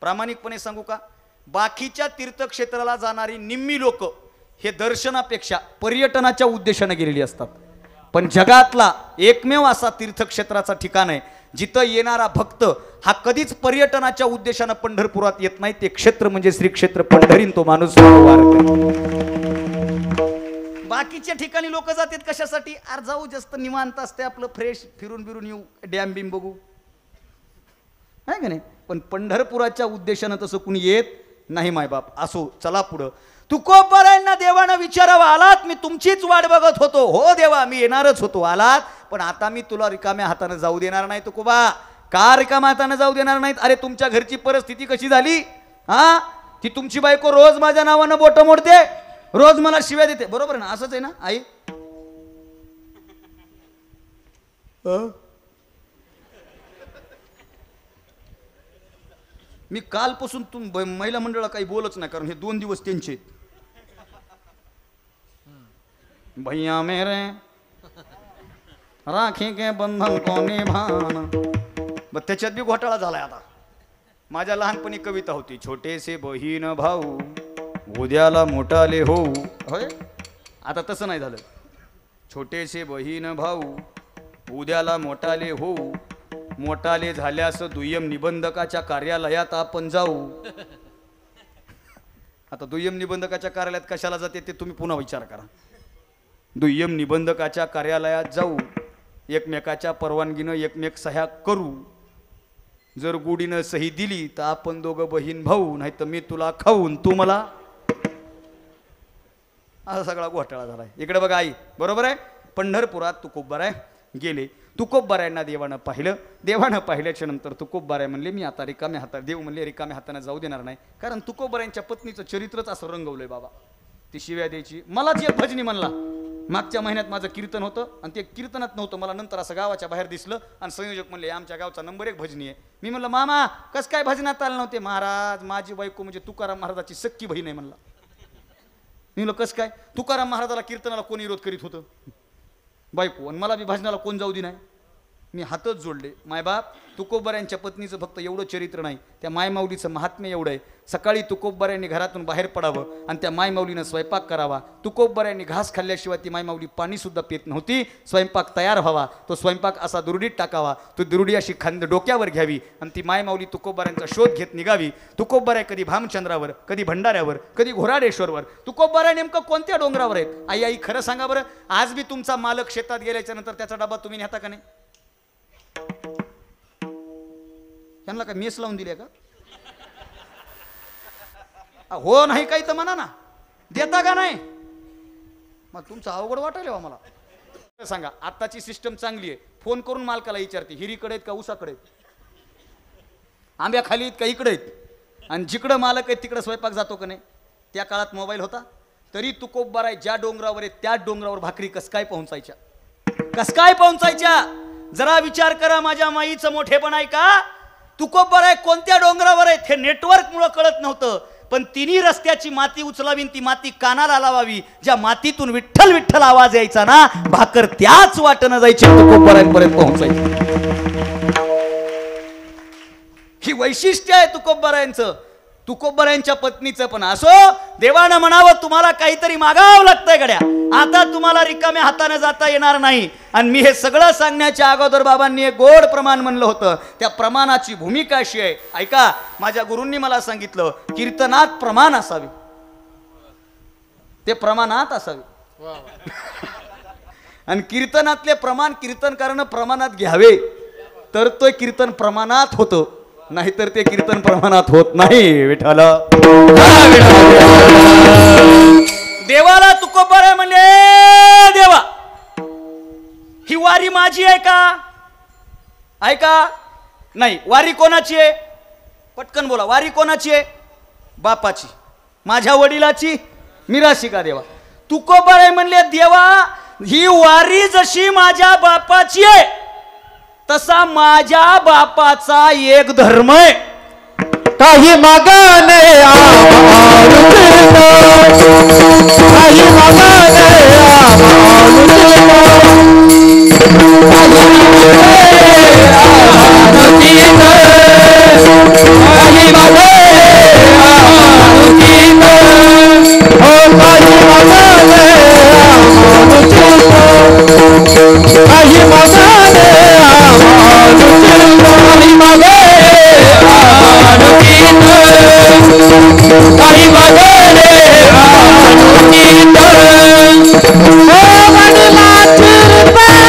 प्रामाणिकपणे सांगू का, बाकीच्या तीर्थक्षेत्राला जाणारी निम्मी लोक हे दर्शनापेक्षा पर्यटनाच्या उद्देशाने गेलेली असतात. पण जगातला एकमेव असा तीर्थक्षेत्राचा ठिकाण आहे जिथं येणारा भक्त हा कधीच पर्यटनाच्या उद्देशाने पंढरपुरात येत नाही. ते क्षेत्र म्हणजे श्री क्षेत्र पंढरीन. तो माणूस बाकीच्या ठिकाणी लोक जातात कशासाठी? अरे जाऊ जास्त निवांत असते आपलं, फ्रेश फिरून बिरून येऊ, डॅम बिम बघू, आहे का नाही. पण पंढरपुराच्या उद्देशानं तसं कुणी येत नाही मायबाप. असो चला पुढं. तुकोबरायांना देवानं विचारावं, आलात? मी तुमचीच वाट बघत होतो. हो देवा मी येणारच होतो, आलात, पण आता मी तुला रिकाम्या हाताने जाऊ देणार नाही. तुकोबा का रिकाम्या हाताने जाऊ देणार नाहीत? अरे तुमच्या घरची परिस्थिती कशी झाली? हा ती तुमची बायको रोज माझ्या नावानं बोटं मोडते, रोज मला शिव्या देते. बरोबर ना? असंच आहे ना आई? मी कालपासून महिला मंडळाला काही बोलच नाही, कारण हे 2 दिवस त्यांचे. भैया मेरे राखी के बंधन को निभाना. ब त्याच्यात बी घोटाळा झालाय आता. माझ्या लहानपणी कविता होती, छोटेसे बहीण भाऊ उद्याला मोठाले होऊ. होय, आता तसं नाही झालं. छोटेसे बहीण भाऊ उद्याला मोठाले होऊ, मोठाले झाल्यास दुय्यम निबंधकाच्या कार्यालयात आपण जाऊ. आता दुय्यम निबंधकाच्या कार्यालयात कशाला जाते ते तुम्ही पुन्हा विचार करा. दुय्यम निबंधकाच्या कार्यालयात जाऊ, एकमेकाच्या परवानगीनं एकमेक सह्या करू. जर गुढीनं सही दिली तर आपण दोघं बहीण भाऊ, नाही तर मी तुला खाऊन तू मला. असा सगळा घोटाळा झालाय. इकडे बघा आई, बरोबर आहे. पंढरपुरात तुकोबराय गेले. तुकोबरायांना देवानं पाहिलं. देवानं पाहिल्याच्या नंतर तुकोबराय म्हणले मी आता रिकाम्या हाताने, देव म्हणले रिकाम्या हाताने जाऊ देणार नाही. कारण तुकोबरायांच्या पत्नीचं चरित्रच असं रंगवलंय बाबा. ती शिव्या द्यायची. मलाच एक भजनी म्हणला. मागच्या महिन्यात माझं कीर्तन होतं आणि ते कीर्तनात नव्हतं, मला नंतर असं गावाच्या बाहेर दिसलं आणि संयोजक म्हणले आमच्या गावचा नंबर 1 भजनी आहे. मी म्हणलं मामा कस काय भजनात आलं नव्हते. महाराज माझी बायको म्हणजे तुकाराम महाराजाची सख्खी बहीण आहे म्हणला. मी म्हणलं कस काय. तुकाराम महाराजाला कीर्तनाला कोण विरोध करीत होतं, बायको, आणि मला बी भजनाला कोण जाऊ दे नाही. मी हातच जोडले. मायबाप, तुकोबरायांच्या पत्नीचं फक्त एवढं चरित्र नाही, त्या मायमाऊलीचं महात्म्य एवढं आहे. सकाळी तुकोबरायांनी घरातून बाहेर पडावं आणि त्या मायमाऊलीनं स्वयंपाक करावा. तुकोबरायांनी घास खाल्ल्याशिवाय ती मायमाऊली पाणी सुद्धा पित नव्हती. स्वयंपाक तयार व्हावा, तो स्वयंपाक असा दुरडीत टाकावा, तो दुरडी अशी खांद डोक्यावर घ्यावी आणि ती मायमाऊली तुकोबरायांचा शोध घेत निघावी. तुकोबराय कधी भामचंद्रावर, कधी भंडाऱ्यावर, कधी घोराडेश्वरवर. तुकोबराय नेमकं कोणत्या डोंगरावर आहेत. आई आई खरं सांगा बरं, आज बी तुमचा मालक शेतात गेल्याच्या नंतर त्याचा डबा तुम्ही नेता का नाही. त्यांना काय मेस लावून दिले का. हो नाही काही तर म्हणा ना, देता का नाही. मग तुमचं अवघड वाटायला मला. सांगा, आत्ताची सिस्टम चांगली आहे. फोन करून मालकाला विचारते हिरीकडे आहेत का उसाकडे आहेत, आंब्या खाली आहेत का इकडे आहेत, आणि जिकडं मालक आहेत तिकडं स्वयंपाक जातो का नाही. त्या काळात मोबाईल होता. तरी तुकोबराय ज्या डोंगरावर आहे त्या डोंगरावर भाकरी कस काय पोहोचायच्या, कस काय पोहोचायच्या. जरा विचार करा. माझ्या माईचं मोठेपण आहे का. तुकोबराय कोणत्या डोंगरावर आहेत हे नेटवर्क मुळे कळत नव्हतं, पण तिन्ही रस्त्याची माती उचलावी, ती माती कानाला लावावी. ज्या मातीतून विठ्ठल विठ्ठल आवाज यायचा ना, भाकर त्याच वाटनं जायची, तुकोबरायांपर्यंत पोहोचायची. ही वैशिष्ट्य आहे तुकोबरायांचं. तुकोबरायांच्या पत्नीचं पण असो. देवानं म्हणावं तुम्हाला काहीतरी मागावं लागतंय गड्या, आता तुम्हाला रिकाम्या हाताने जाता येणार नाही. आणि मी हे सगळं सांगण्याच्या अगोदर बाबांनी एक गोड प्रमाण म्हणलं होतं. त्या प्रमाणाची भूमिका अशी आहे. ऐका, माझ्या गुरूंनी मला सांगितलं कीर्तनात प्रमाण असावे, ते प्रमाणात असावे. आणि कीर्तनातले प्रमाण कीर्तनकारानं प्रमाणात घ्यावे, तर तो कीर्तन प्रमाणात होतं, नाहीतर ते कीर्तन प्रमाणात होत नाही. विठ्ठल देवाला तुकोबराय म्हणले देवा ही वारी माझी आहे का. ऐका, नाही, वारी कोणाची आहे. पटकन बोला, वारी कोणाची आहे. बापाची, माझ्या वडिलाची. मिराशी का देवा. तुकोबराय म्हणले देवा ही वारी जशी माझ्या बापाची आहे तसा माझ्या बापाचा एक धर्म आहे. काही मागाने काही मागाने काही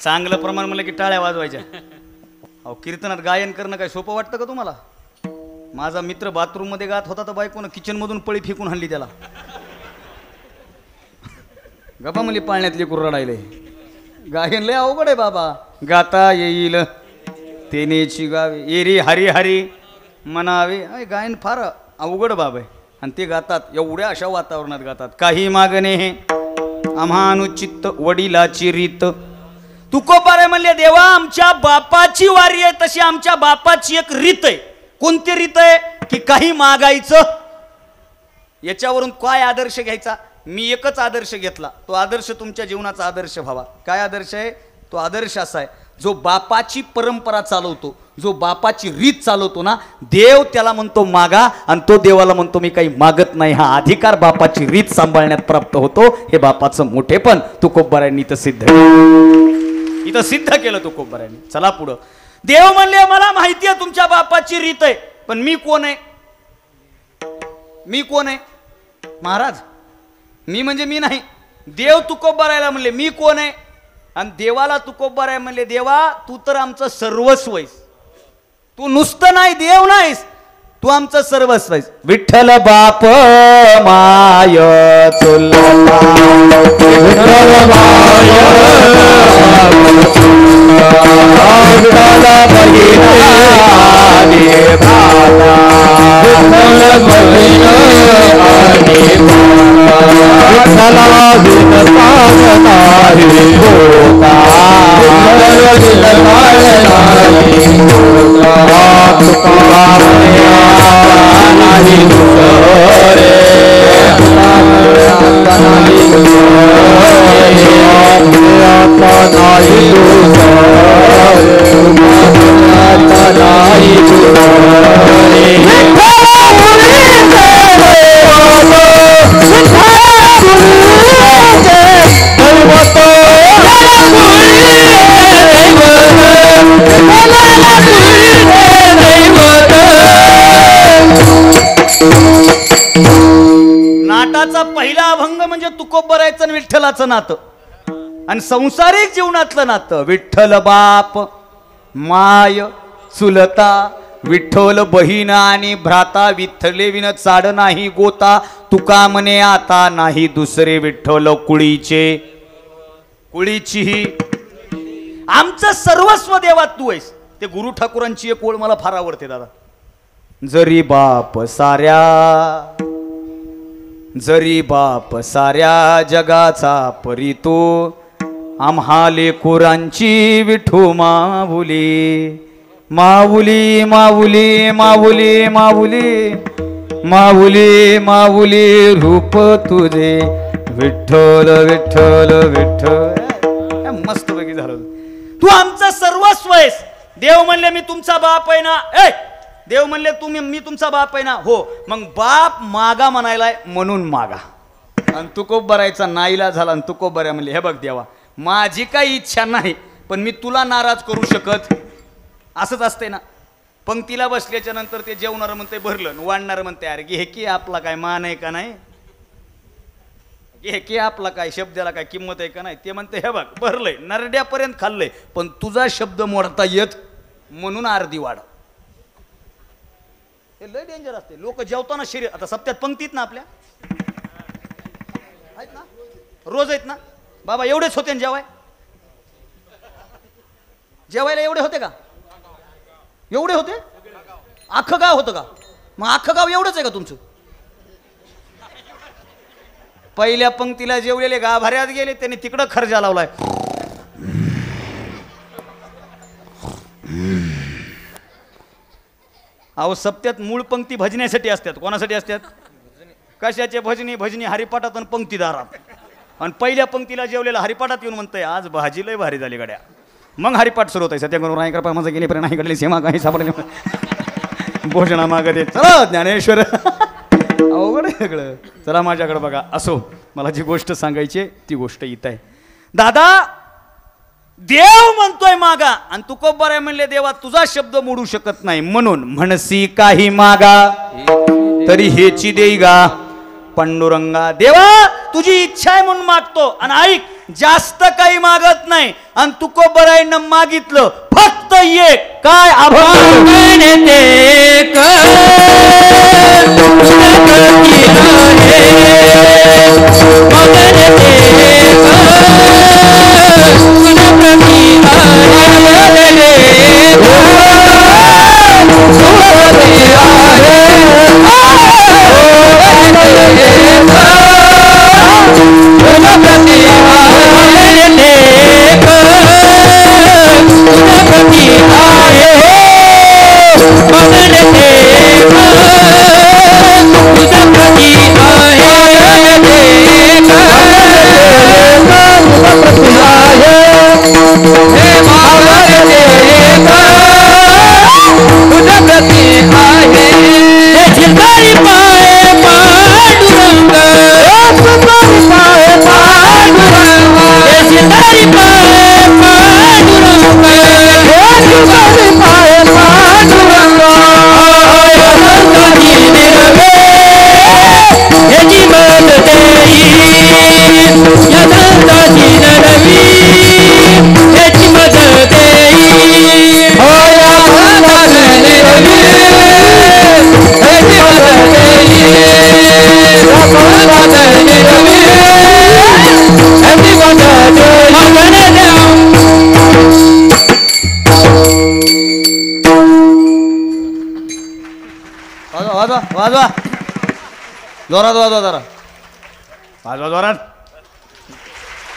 चांगलं प्रमाण म्हणलं की टाळ्या वाजवायच्या. अहो कीर्तनात गायन करणं काय सोपं वाटतं का तुम्हाला? माझा मित्र बाथरूम मध्ये गात होता तर बायकोनं किचन मधून पळी फेकून आणली त्याला. गप्पा म्हणली पाळण्यातली कुर्राडायले. गायन लय अवघड आहे बाबा. गाता येईल तेनेची गावे एरी हरी हरी म्हणावे. गायन फार अवघड बाब आहे. आणि ते गातात एवढ्या अशा वातावरणात गातात. काही मागणे हे आम्हानुचित्त वडिलाची रीत. तुकोबारे म्हणले देवा आमच्या बापाची वारी आहे तशी आमच्या बापाची एक रीत आहे. कोणती रीत आहे की काही मागायचं. याच्यावरून काय आदर्श घ्यायचा? मी एकच आदर्श घेतला. तो आदर्श तुमच्या जीवनाचा आदर्श व्हावा. काय आदर्श आहे तो? आदर्श असा आहे जो बापाची परंपरा चालवतो, जो बापाची रीत चालवतो ना, देव त्याला म्हणतो मागा आणि तो देवाला म्हणतो मी काही मागत नाही. हा अधिकार बापाची रीत सांभाळण्यात प्राप्त होतो. हे बापाचं मोठेपण तुकोबारायांनी इथं सिद्ध केलं तुकोबारायांनी. चला पुढं. देव म्हणले मला माहिती आहे तुमच्या बापाची रीत आहे, पण मी कोण आहे? मी कोण आहे महाराज? मी म्हणजे मी नाही. देव तुकोबारायला म्हणले मी कोण आहे? आणि देवाला तुकोबाराय म्हणले देवा तू तर आमचं सर्वस्व आहेस. तू नुसतं नाही देव नाहीस, तू आमचं सर्वस्व आहेस. विठ्ठल बाप माय चुलता विठ्ठल माय विठ्ठल बहिणा आणि भाता विठ्ठल बहिणा आणि भाता विठ्ठला विन पावनारी होता विठ्ठल विन पावनारी होता तुकाराम नाही दुसरे आता नाही नाटाचा पहिला अभंग म्हणजे तुकोबारायचं आणि विठ्ठलाचं नातं. आणि संसारिक जीवनातलं नातं विठ्ठल बाप माय चुलता विठ्ठल बहीण आणि भ्राता विठ्ठले विन चाड नाही गोता तुका म्हणे आता नाही दुसरे विठ्ठल कुळीचे कुळीचीही आमचं सर्वस्व देवा तू आहेस. ते गुरु ठाकूरांची एक ओळ मला फार आवडते दादा. जरी बाप साऱ्या जगाचा परी तो आम्हा लेकुरांची विठू माऊली माऊली माऊली माऊली माऊली माऊली माऊली रूप तुझे विठ्ठल विठ्ठल विठ्ठल. मस्त पैकी झालं. तू आमचं सर्वस्व आहेस. देव म्हणले मी तुमचा बाप आहे ना. देव म्हणले तुम्ही मी तुमचा बाप आहे ना. हो मग बाप मागा म्हणायलाय म्हणून मागा. आणि तुकोबारायचा नाईला झाला. आणि तुकोबाऱ्या म्हणले हे बघ देवा माझी काही इच्छा नाही पण मी तुला नाराज करू शकत. असंच असते ना. पंक्तीला बसल्याच्या नंतर ते जेवणारं म्हणते भरलं, वाढणारं म्हणते अरे घे की आपला काय मान आहे का नाही, घे की आपला काय शब्दाला काय किंमत आहे का नाही. ते म्हणते हे बघ भरलंय नरड्यापर्यंत खाल्लंय पण तुझा शब्द मोडता येत म्हणून अर्धी वाढ. हे लय डेंजर असते. लोक जेवताना शरीर आता सप्त्यात पंक्तीत ना आपल्या आहेत ना रोज आहेत ना बाबा एवढेच होते ना जेवायला एवढे होते का? एवढे होते? अख्खं गाव होतं का? मग अख्खं गाव एवढंच आहे का तुमचं? पहिल्या पंक्तीला जेवलेले गाभाऱ्यात गेले त्यांनी तिकडं खर्जा लावलाय. अहो सप्त्यात मूळ पंक्ती भजण्यासाठी असतात. कोणासाठी असतात? कशाचे भजनी? भजनी हरिपाठात आणि पंक्तीदारात. आणि पहिल्या पंक्तीला जेवलेला हरिपाठात येऊन म्हणतंय आज भाजी लय भारी झाली गड्या. मग हरिपाठ सुरू होत आहे. सत्या करून नाही कृपा माझं गेली पर्यंत नाही घडली सेवा काही सापडले भोजना मागते. चला ज्ञानेश्वर अवघड आहे सगळं. चला माझ्याकडे बघा. असो मला जी गोष्ट सांगायची ती गोष्ट इथं आहे. दादा देव म्हणतोय मागा आणि तुकोबाराय म्हणले देवा तुझा शब्द मोडू शकत नाही म्हणून म्हणसी काही मागा तरी हेची देई गा पांडुरंगा. देवा तुझी इच्छा आहे म्हणून मागतो. आणि ऐक जास्त काही मागत नाही आणि तुकोबरायनं मागितलं फक्त एक काय अभंग वाजवा जोरात वाजवा जरा वाजवा जोरात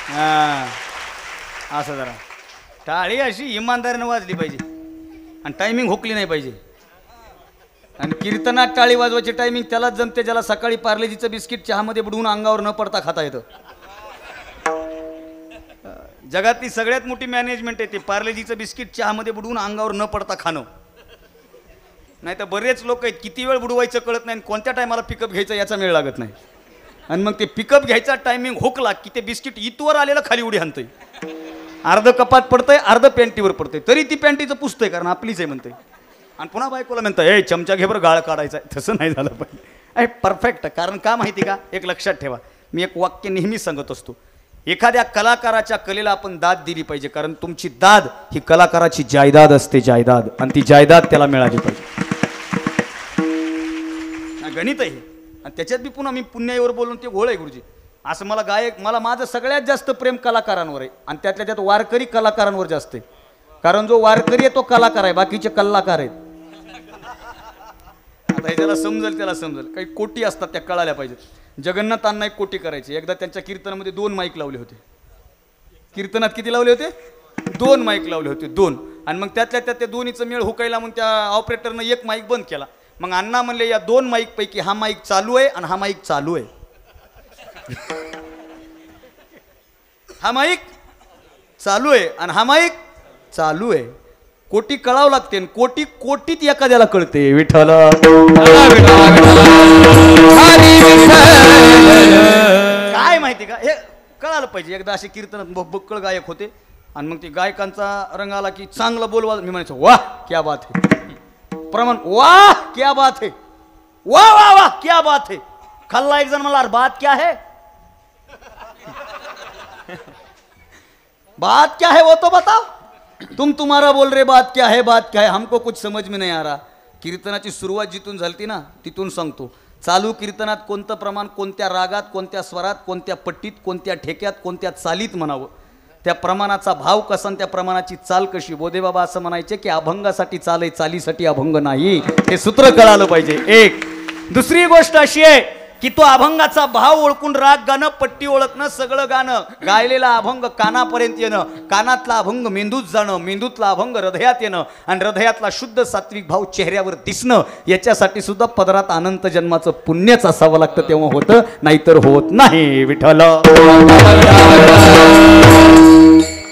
हा असं जरा टाळी अशी इमानदारीने वाजली पाहिजे आणि टायमिंग हुकली नाही पाहिजे आणि कीर्तनात टाळी वाजवायची टायमिंग त्यालाच जमते ज्याला सकाळी पार्लेजीचं बिस्किट चहामध्ये बुडवून अंगावर न पडता खाता येतं. जगातली सगळ्यात मोठी मॅनेजमेंट आहे ते पार्लेजीचं बिस्किट चहामध्ये बुडवून अंगावर न पडता खाणं. नाही तर बरेच लोक आहेत किती वेळ बुडवायचं कळत नाही कोणत्या टायमाला पिकअप घ्यायचं याचा मेळ लागत नाही आणि मग ते पिकअप घ्यायचा टायमिंग हुकला की ते बिस्किट इथवर आलेलं खाली उडी आणतंय अर्ध कपात पडतंय अर्ध पॅन्टीवर पडतंय तरी ती पॅन्टीचं पुसतंय कारण आपलीच आहे म्हणतंय आणि पुन्हा बायकोला म्हणतं ए चमचा घे बरं गाळ काढायचा आहे. तसं नाही झालं पाहिजे परफेक्ट. कारण का माहिती का एक लक्षात ठेवा मी एक वाक्य नेहमी सांगत असतो एखाद्या कलाकाराच्या कलेला आपण दाद दिली पाहिजे कारण तुमची दाद ही कलाकाराची जायदाद असते जायदाद आणि ती जायदाद त्याला मिळाली पाहिजे. गणित आहे आणि त्याच्यात बी पुन्हा मी पुण्याईवर बोलून ते घोळ आहे गुरुजी असं मला गायक मला माझं सगळ्यात जास्त प्रेम कलाकारांवर आहे आणि त्यातल्या त्यात वारकरी कलाकारांवर जास्त आहे कारण जो वारकरी आहे तो कलाकार आहे बाकीचे कलाकार आहेत. आता हे ज्याला समजेल त्याला समजेल काही कोटी असतात त्या कळाल्या पाहिजेत. जगन्नाथांना एक कोटी करायची एकदा त्यांच्या कीर्तनामध्ये 2 माईक लावले होते. कीर्तनात किती लावले होते 2 माईक लावले होते 2 आणि मग त्यातल्या त्यात त्या दोन्हीचं मेळ हुकायला म्हणून त्या ऑपरेटरनं एक माईक बंद केला. मग अण्णा म्हणले या 2 माईक पैकी हा माईक चालू आहे आणि हा माईक चालू आहे. हा माईक चालू आहे आणि हा माईक चालू आहे. कोटी कळावं लागते कोटी कोटीत एखाद्याला कळते विठ्ठल काय माहिती का हे कळालं पाहिजे. एकदा असे कीर्तनात बक्कळ गायक होते आणि मग ते गायकांचा रंग आला की चांगलं बोलवा मी म्हणायचो वाह क्या बात है प्रमाण वाह क्या बात है वाह वाह वाह क्या बात है. खाल्ला एक जण मला बात क्या है बात क्या है वो तो बताओ तुम तुम्हारा बोल रहे बात क्या है हमको कुछ समझ में नहीं आ रहा. कीर्तनाची सुरुवात जिथून झालती ना तिथून सांगतो चालू कीर्तनात कोणतं प्रमाण कोणत्या रागात कोणत्या स्वरात कोणत्या पट्टीत कोणत्या ठेक्यात कोणत्या चालीत म्हणावं त्या प्रमाणाचा भाव कसा त्या प्रमाणाची चाल कशी. बोधेबाबा असं म्हणायचे की अभंगासाठी चाल आहे चालीसाठी अभंग नाही हे सूत्र कळालं पाहिजे. एक दुसरी गोष्ट अशी आहे की तो अभंगाचा भाव ओळखून राग गाणं पट्टी ओळखणं सगळं गाणं गायलेला अभंग कानापर्यंत येणं कानातला अभंग मेंदूत जाणं मेंदूतला अभंग हृदयात येणं आणि हृदयातला शुद्ध सात्विक भाव चेहऱ्यावर दिसणं याच्यासाठी सुद्धा पदरात अनंत जन्माचं पुण्यच असावं लागतं तेव्हा होतं नाहीतर होत नाही. विठ्ठल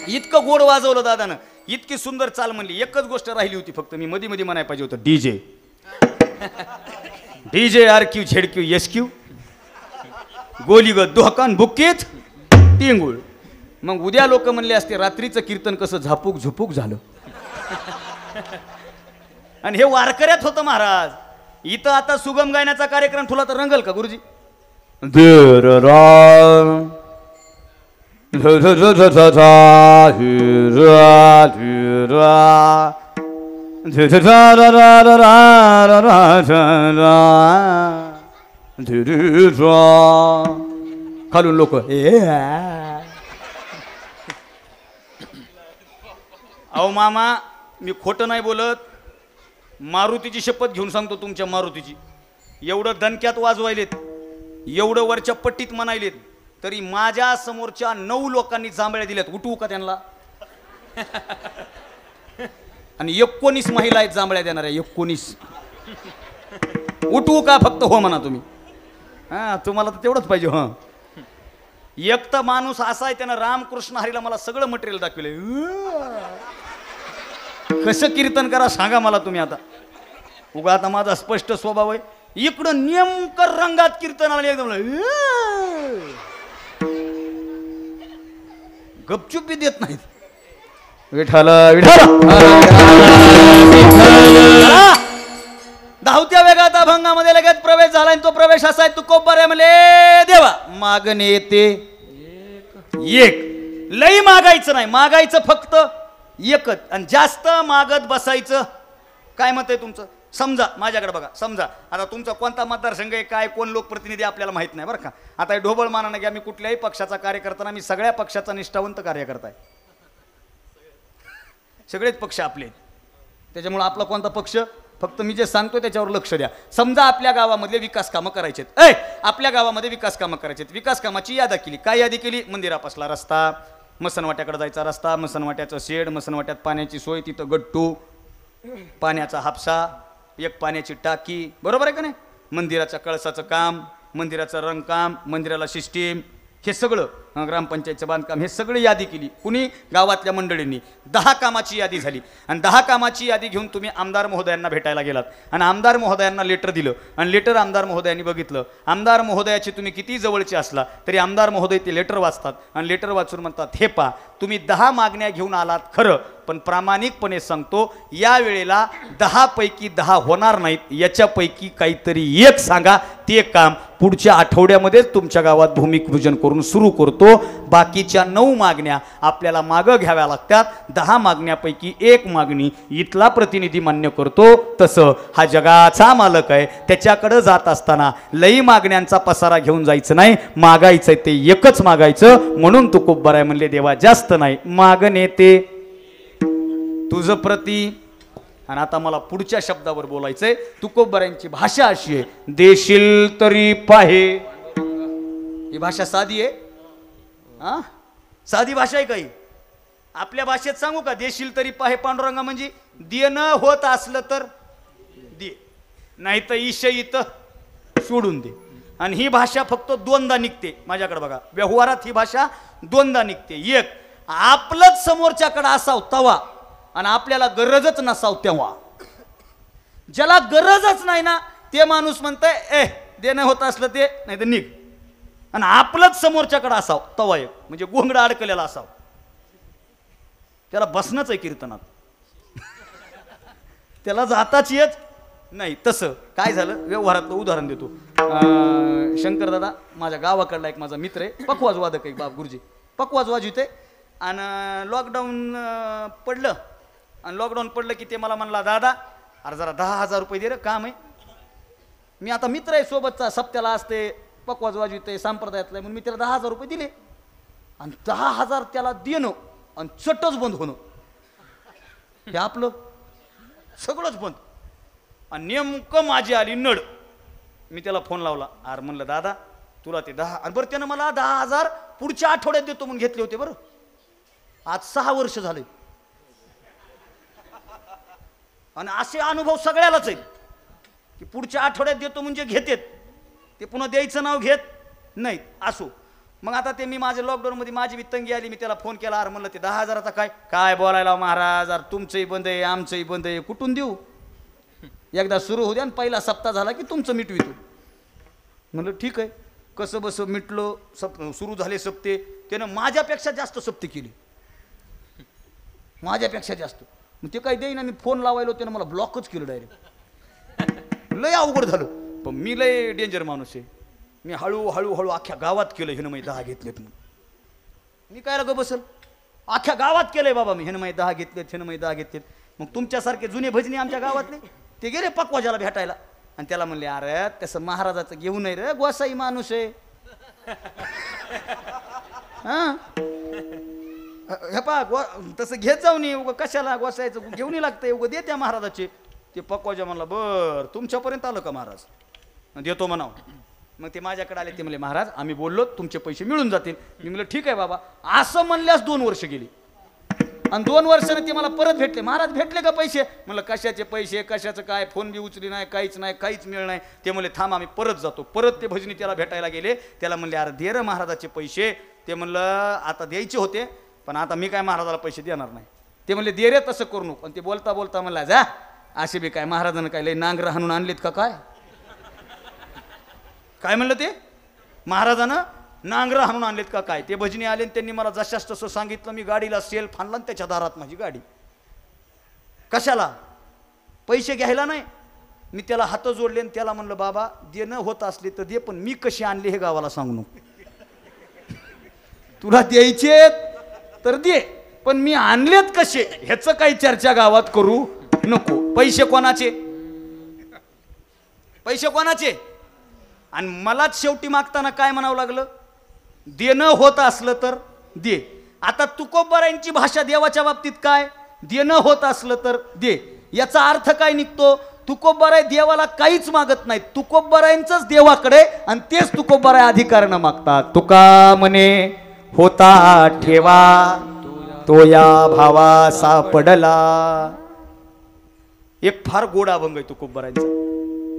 इतकं गोड वाजवलं दादानं इतकी सुंदर चाल म्हणली. एकच गोष्ट राहिली होती फक्त मी मध्ये मध्ये म्हणायला पाहिजे होतं DJ DJ RQ ZQ SQ गोलीगत दुहकान बुक्कीत टिंगुळ. मग उद्या लोक म्हणले असते रात्रीचं कीर्तन कसं झापूक झुपूक झालं आणि हे वारकऱ्यात होतं महाराज. इथं आता सुगम गायनाचा कार्यक्रम ठुला तर रंगल का गुरुजी. खालून लोक अहो मामा मी खोटं नाही बोलत, मारुतीची शपथ घेऊन सांगतो, तुमच्या मारुतीची. एवढं दणक्यात वाजवायलेत, एवढं वरच्या पट्टीत म्हणायलेत, तरी माझ्या समोरच्या 9 लोकांनी जांभळ्या दिल्यात. उठवू का त्यांना? आणि 19 महिला आहेत जांभळ्या देणाऱ्या. 19 उठवू का? फक्त हो म्हणा तुम्ही. हा, तुम्हाला तर तेवढंच पाहिजे. हा, एक तर माणूस असा आहे, त्यानं रामकृष्ण हरीला मला सगळं मटेरियल दाखवलंय. कसं कीर्तन करा सांगा मला तुम्ही. आता उगा आता माझा स्पष्ट स्वभाव आहे, इकडं नेमकं रंगात कीर्तन आलं एकदम गपचूप बी देत नाहीत. विठाल विठाल 10व्या वेगात अभंगामध्ये लगेच प्रवेश झाला. आणि तो प्रवेश असा आहे, तुकोबऱ्या म्हणले देवा मागणे येते एक. लई मागायचं नाही, मागायचं फक्त एकच. आणि जास्त मागत बसायचं. काय मत आहे तुमचं? समजा माझ्याकडे बघा, समजा आता तुमचा कोणता मतदारसंघ आहे, काय कोण लोकप्रतिनिधी आपल्याला माहित नाही बरं का. आता हे ढोबळ माना ना की आम्ही कुठल्याही पक्षाचा कार्यकर्ता, मी सगळ्या पक्षाचा निष्ठावंत कार्यकर्ता आहे. सगळेच पक्ष आपले आहेत, त्याच्यामुळे आपला कोणता पक्ष, फक्त मी जे सांगतो त्याच्यावर लक्ष द्या. समजा आपल्या गावामधले विकास कामं करायचे, आपल्या गावामध्ये विकास कामं करायचे. विकास कामाची यादी केली. काय यादी केली? मंदिरापासला रस्ता, मसनवाट्याकडे जायचा रस्ता, मसनवाट्याचं शेड, मसनवाट्यात पाण्याची सोय, तिथं गट्टू, पाण्याचा हापसा, एक पाण्याची टाकी, बरोबर आहे का नाही? मंदिराच्या कळसाचं काम, मंदिराचं रंगकाम, मंदिराला सिस्टीम, हे सगळं ग्रामपंचायतचं बांधकाम, हे सगळी यादी केली. कुणी? गावातल्या मंडळींनी. 10 कामाची यादी झाली. आणि 10 कामाची यादी घेऊन तुम्ही आमदार महोदयांना भेटायला गेलात. आणि आमदार महोदयांना लेटर दिलं. आणि लेटर आमदार महोदयांनी बघितलं. आमदार महोदयाचे तुम्ही किती जवळचे असला तरी आमदार महोदय ते लेटर वाचतात. आणि लेटर वाचून म्हणतात, हे पा तुम्ही 10 मागण्या घेऊन आलात खरं, पण प्रामाणिकपणे सांगतो या वेळेला 10 पैकी 10 होणार नाहीत. याच्यापैकी काहीतरी एक सांगा, ते काम पुढच्या आठवड्यामध्येच तुमच्या गावात भूमिपूजन करून सुरू करतो. बाकीच्या 9 मागण्या आपल्याला मागं घ्याव्या लागतात. 10 मागण्यापैकी एक मागणी इथला प्रतिनिधी मान्य करतो. तसं हा जगाचा मालक आहे, त्याच्याकडे जात असताना लई मागण्यांचा पसारा घेऊन जायचं नाही. मागायचंय ते एकच मागायचं. म्हणून तुकोबराय म्हणले देवा जास्त नाही, मागणे ते तुझं प्रती. आणि आता मला पुढच्या शब्दावर बोलायचंय. तुकोबऱ्यांची भाषा अशी आहे, देशील तरी पाहे. ही भाषा साधी आहे, हा साधी भाषा आहे. काही आपल्या भाषेत सांगू का? देशील तरी पाहे पांडुरंगा म्हणजे देणं होत असलं तर दे, नाही तर ईश इथं सोडून दे. आणि ही भाषा फक्त 2दा निघते माझ्याकडे बघा. व्यवहारात ही भाषा 2दा निघते. एक, आपलंच समोरच्याकडे असाव तवा, आणि आपल्याला गरजच नसाव तेव्हा. ज्याला गरजच नाही ना ते माणूस म्हणतंय देणं होत असलं ते, नाही तर निघ. आणि आपलंच समोरच्याकडे असाव तवा एक, म्हणजे गोंगडा अडकलेला असाव, त्याला बसणंच आहे कीर्तनात. त्याला जाताच येत नाही. तसं काय झालं, व्यवहारातलं उदाहरण देतो. शंकर दादा माझ्या गावाकडला एक माझा मित्र आहे, पखवाज वादक आहे, बाप गुरुजी पखवाज वाजवते. आणि लॉकडाऊन पडलं. आणि लॉकडाऊन पडलं की ते मला म्हणला, दादा अरे जरा 10,000 रुपये दे रे, काम आहे. मी आता मित्र आहे सोबतचा, सप्त्याला असते, पकवाज वाजविते, संप्रदायातला, म्हणून मी त्याला 10,000 रुपये दिले. आणि 10,000 त्याला देणं आणि चटच बंद होणं, हे आपलं सगळंच बंद. आणि नेमकं माझी आली नड. मी त्याला फोन लावला, अरे म्हणलं दादा तुला ते 10, आणि बरं त्यानं मला 10,000 पुढच्या आठवड्यात देतो म्हणून घेतले होते. बरं आज 6 वर्ष झाले. आणि असे अनुभव सगळ्यालाच आहेत की पुढच्या आठवड्यात देतो म्हणजे घेतेत, ते पुन्हा द्यायचं नाव घेत नाहीत. असो मग आता ते मी माझ्या लॉकडाऊनमध्ये माझी बी तंगी आली. मी त्याला फोन केला, अरे म्हणलं ते 10,000चा काय बोलायला महाराज, अरे तुमचंही बंद आहे आमचंही बंद आहे, कुठून देऊ? एकदा सुरू होऊ द्या, आणि पहिला सप्ताह झाला की तुमचं मिटवितो. म्हणलं ठीक आहे. कसं बसं मिटलं. सुरू झाले सप्ते. त्यानं माझ्यापेक्षा जास्त सप्ते केली, माझ्यापेक्षा जास्त. मग ते काय देईन, मी फोन लावायला त्यानं मला ब्लॉकच केलं डायरेक्ट. लय अवघड झालं. पण मी लय डेंजर माणूस आहे. मी हळूहळू अख्ख्या गावात केलं, हिनं मी 10 घेतलेत म्हणून. मी काय ग बसल अख्ख्या गावात केलंय बाबा मी, हेनमाई 10 घेतलेत, हेनमाई 10 घेतलेत. मग तुमच्यासारखे जुने भजनी आमच्या गावातले ते गेले पक्वाजाला भेटायला आणि त्याला म्हणले अरे तसं महाराजाचं घेऊ नये रे, गोसाई माणूस आहे. हा हे पा तसं घेत जाऊ नये उगं, कशाला गोसायचं घेऊन लागतंय उगं, दे त्या महाराजाचे. ते पक्वाजा म्हणला बर तुमच्यापर्यंत आलं का महाराज, देतो म्हणाव. मग ते माझ्याकडे आले, ते म्हणले महाराज आम्ही बोललो तुमचे पैसे मिळून जातील. मी म्हणलं ठीक आहे बाबा. असं म्हणल्यास 2 वर्ष गेली आणि 2 वर्षाने ते मला परत भेटले. महाराज भेटले का पैसे? म्हणलं कशाचे पैसे, कशाचं काय, फोन बी उचली नाही, काहीच नाही, काहीच मिळ नाही. ते म्हणले थांब आम्ही परत जातो. परत ते भजनी त्याला भेटायला गेले. त्याला म्हणले अरे दे रे महाराजाचे पैसे. ते म्हणलं आता द्यायचे होते पण आता मी काय महाराजाला पैसे देणार नाही. ते म्हणले दे रे, तसं करू नको. आणि ते बोलता बोलता म्हणला जा असे बी काय महाराजानं काय लय नांगर हाणून आणलेत का काय? काय म्हणलं ते महाराजानं नांगर हाणून आणलेत का काय? ते भजनी आले त्यांनी मला जशास तसं सांगितलं. मी गाडीला सेल्फ आणला आणि त्याच्या दारात माझी गाडी. कशाला? पैसे घ्यायला नाही. मी त्याला हात जोडले आणि त्याला म्हणलं बाबा देणं होत असले तर दे, पण मी कशी आणले हे गावाला सांगू नको. तुला द्यायचे तर दे, पण मी आणलेत कसे ह्याचं काही चर्चा गावात करू नको. पैसे कोणाचे? पैसे कोणाचे? आणि मलाच शेवटी मागताना काय म्हणावं लागलं, देणं होत असलं तर दे. आता तुकोबरायांची भाषा देवाच्या बाबतीत काय, देणं होत असलं तर दे. याचा अर्थ काय निघतो, तुकोबराय देवाला काहीच मागत नाहीत, तुकोबरायांचंच देवाकडे आणि तेच तुकोबराय अधिकारानं मागतात. तुका म्हणे होता ठेवा तो या भावा सापडला. एक फार गोड अभंग आहे तुकोबरायांचा.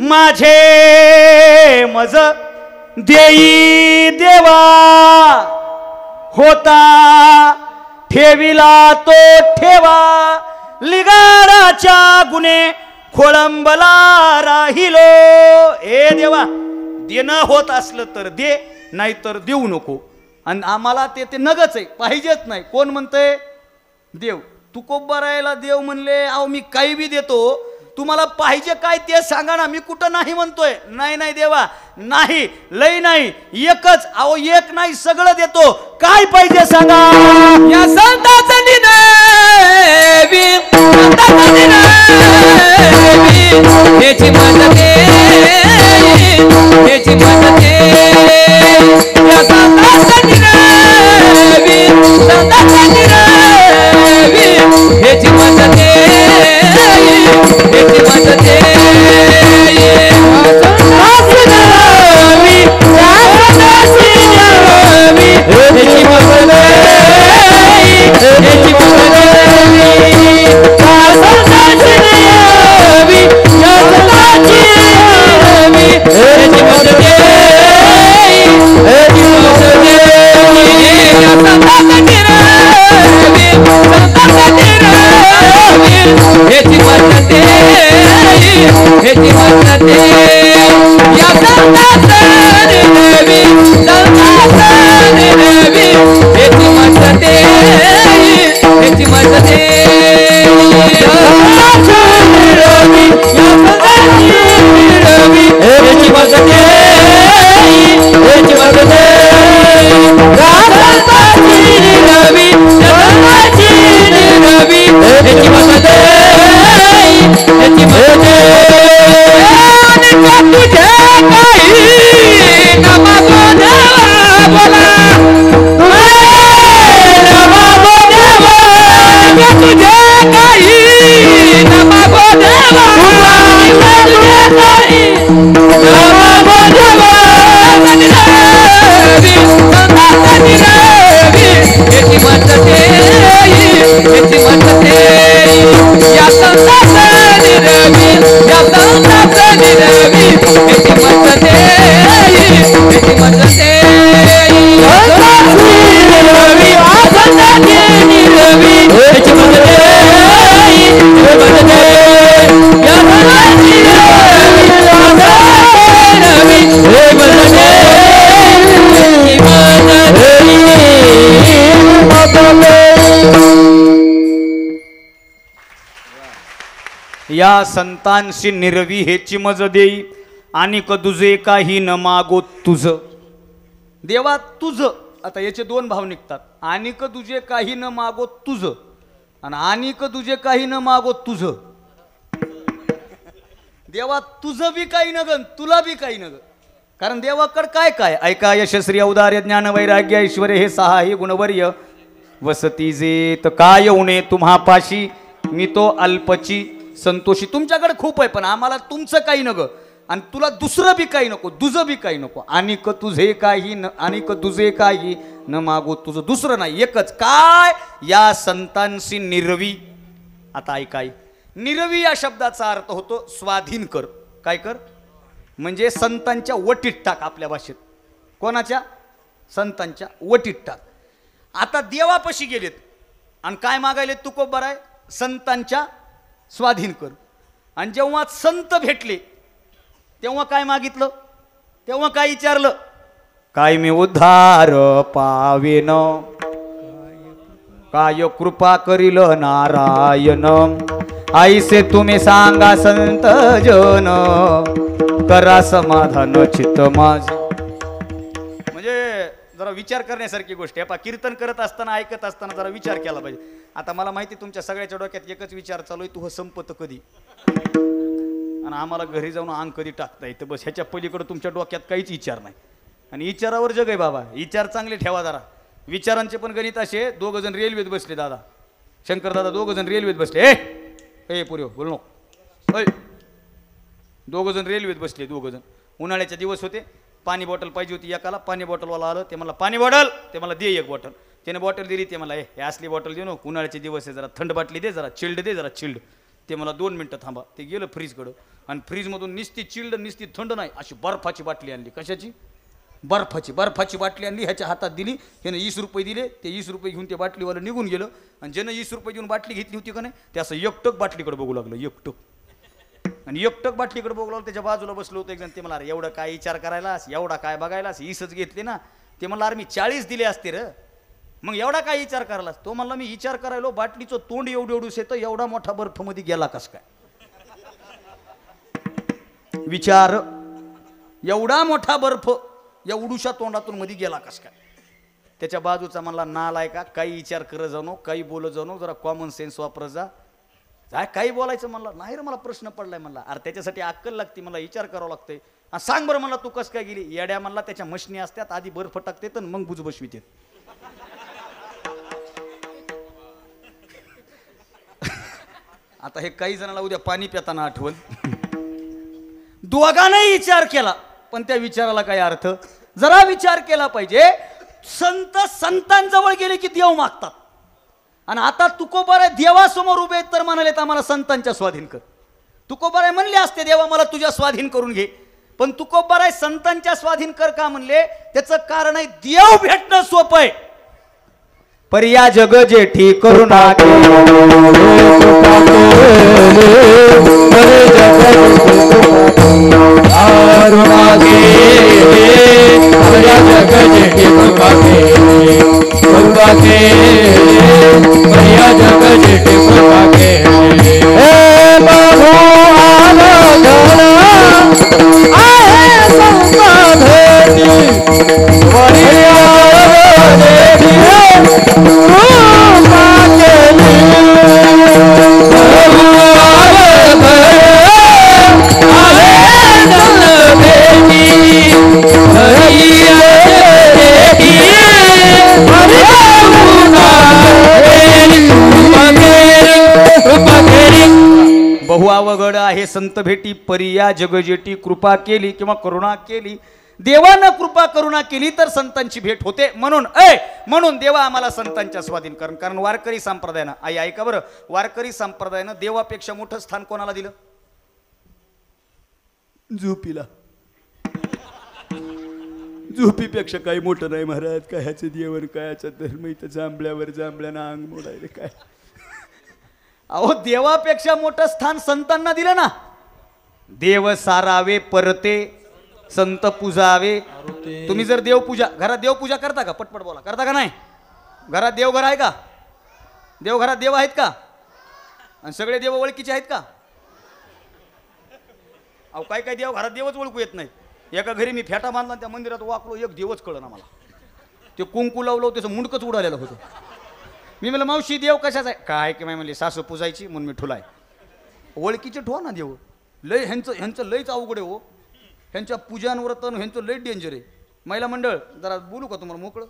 माझे मज देई देवा होता ठेविला तो ठेवा, लिगाडाच्या गुणे खोळंबला राहिलो. ए देवा देणं होत असलं तर दे, नाहीतर देऊ नको. आणि आम्हाला ते नगच आहे, पाहिजेच नाही. कोण म्हणतंय? देव. तुकोबरायला देव म्हणले अहो मी काही बी देतो, तुम्हाला पाहिजे काय ते सांगा ना. मी कुठं नाही म्हणतोय, नाही नाही देवा नाही, लई नाही, एकच. अहो एक नाही सगळं देतो, काय पाहिजे सांगा. या संताचं निनावी, संताचं निनावी, ह्याची मदते, ह्याची मदते. या संताचं निनावी, संताचं निनावी, ह्याची मदते, ह्याची मदते. या संतांशी निरवी हेची मज देई आणि दुजे काही न मागो तुझ. देवा तुझ आता याचे दोन भाव निघतात. आणिक तुझे काही न मागो तुझं आणि आणिक तुझे काही न मागो तुझं. देवा तुझं बी काही नगन तुला बी काही नग. कारण देवाकड काय काय ऐका यशस्वी औदार्य ज्ञान वैराग्य ऐश्वर हे सहा हे गुणवर्य वसती जेत काय उणे तुम्हापाशी मी तो अल्पची संतोषी. तुमच्याकडे खूप आहे पण आम्हाला तुमचं काही नग आणि तुला दुसरं बी काही नको तुझं बी काही नको. आणिक तुझे काही न आणिक तुझे काही न मागो तुझं दुसरं नाही एकच काय या संतांशी निर्वी. आता ऐकाय निर्वी या शब्दाचा अर्थ होतो स्वाधीन कर. काय कर म्हणजे संतांच्या वटीत टाक. आपल्या भाषेत कोणाच्या संतांच्या वटीत टाक. आता देवापाशी गेलेत आणि काय मागायले तुकोबर आहे संतांच्या स्वाधीन कर. आणि जेव्हा संत भेटले तेव्हा काय मागितलं तेव्हा काय विचारलं काय मी उद्धार पावेन काय कृपा करील नारायण आईसे तुम्ही सांगा संत जन करा समाधान चित्त माझ. म्हणजे जरा विचार करण्यासारखी गोष्ट आहे. कीर्तन करत असताना ऐकत असताना जरा विचार केला पाहिजे. आता मला माहिती तुमच्या सगळ्याच्या डोक्यात एकच विचार चालू आहे तू संपत कधी आणि आम्हाला घरी जाऊन अंग कधी टाकता येतं बस. ह्याच्या पलीकडे तुमच्या डोक्यात काहीच विचार नाही. आणि विचारावर जग आहे बाबा. विचार चांगले ठेवा जरा. विचारांचे पण गणित असे. दोघ जण रेल्वेत बसले दादा शंकर दादा दोघ जण रेल्वेत बसले. ए पुरे बोल नको. दोघ जण रेल्वेत बसले दोघ जण. उन्हाळ्याचे दिवस होते. पाणी बॉटल पाहिजे होती एकाला. पाणी बॉटलवाला आलं ते मला पाणी बॉटल ते मला दे एक बॉटल. त्याने बॉटल दिली ते मला हे असली बॉटल देऊ नको उन्हाळ्याचे दिवस आहे जरा थंड बाटली दे जरा चिल्ड दे जरा चिल्ड. ते मला 2 मिनटं थांबा. ते गेलं फ्रीजकडं आणि फ्रीजमधून निस्ती चिल्ड निस्ती थंड नाही अशी बर्फाची बाटली आणली. कशाची बर्फाची बाटली आणली. ह्याच्या हातात दिली. ह्यानं 20 रुपये दिले. ते 20 रुपये घेऊन ते बाटलीवालं निघून गेलं. आणि ज्यानं 20 रुपये देऊन बाटली घेतली होती का नाही ते असं एकटक बाटलीकडे बघू लागलं एकटक. आणि एकटक बाटलीकडे बघू लागलं. त्याच्या बाजूला बसलो होतं एक जण. ते मला अरे एवढं काय विचार करायलास एवढा काय बघायलास 20च घेतले ना. ते म्हणलं अरे मी 40 दिले असते र मग एवढा काय विचार करायलास. तो म्हणला मी विचार करायलो बाटलीचं तोंड एवढूस येतं एवढा मोठा बर्फ मध्ये गेला कस काय. विचार एवढा मोठा बर्फ एवढूशा तोंडातून मध्ये गेला कस काय. त्याच्या बाजूचा म्हणला नालाय का काही विचार करत जाणो काही बोलत जाणो जरा कॉमन सेन्स वापरत जा. काय काही बोलायचं म्हणला नाही रे मला प्रश्न पडलाय म्हणला. अरे त्याच्यासाठी अक्कल लागते मला विचार करावं लागतंय. सांग बरं मला तू कस काय गेली. येड्या म्हणला त्याच्या मशनी असतात आधी बर्फ टाकते तर मग बुज बसविते. आता हे काही जणांना उद्या पाणी पिताना आठवण. दोघांनाही विचार केला पण त्या विचाराला काय अर्थ. जरा विचार केला पाहिजे. संत संतांजवळ गेले की देव मागतात आणि आता तुकोबाराय देवासमोर उभे तर म्हणाले आम्हाला संतांच्या स्वाधीन कर. तुकोबाराय म्हणले असते देवा मला तुझ्या स्वाधीन करून घे. पण तुकोबाराय संतांच्या स्वाधीन कर का म्हणले त्याचं कारण आहे देव भेटणं सोपं आहे. पर्या जग जेठी करुणा बहुअवघड आहे संत भेटी पर्या जगजेटी कृपा केली किंवा करुणा केली. देवानं कृपा करुणा केली तर संतांची भेट होते. म्हणून देवा आम्हाला संतांच्या स्वाधीन कर. कारण वारकरी संप्रदायानं आई ऐका बरं वारकरी संप्रदायानं देवापेक्षा मोठं स्थान कोणाला दिलं. झोपीला. झोपीपेक्षा काही मोठं नाही महाराज. कायचं देवन कायचा धर्म इथं जांभळ्यावर जांभळ्यानं अंग मोडायला काय. अहो देवापेक्षा मोठं स्थान संतांना दिलं ना. देव सारावे परते संत पूजावे. तुम्ही जर देवपूजा घरात देवपूजा करता का पटपट बोला करता का नाही. घरात देवघर आहे का. देवघरात देव आहेत का आणि सगळे देव ओळखीचे आहेत का. अहो काय काय देव घरात देवच ओळखू येत नाही. एका घरी मी फेटा बांधला त्या मंदिरात वाकलो एक देवच कळलं ना मला. ते कुंकू लावलं त्याचं मुंडकच उडालेलं होतं. मी म्हणलं मावशी देव कशाचा आहे काय की माय म्हणले सासू पुजायची म्हणून मी ठुलाय. ओळखीचे ठेवा ना देव. लय ह्यांचं लयच अवघड आहे हो. ह्यांच्या पूजान व्रतन ह्यांचं लय डेंजर आहे. महिला मंडळ जरा बोलू का तुम्हाला मोकळं.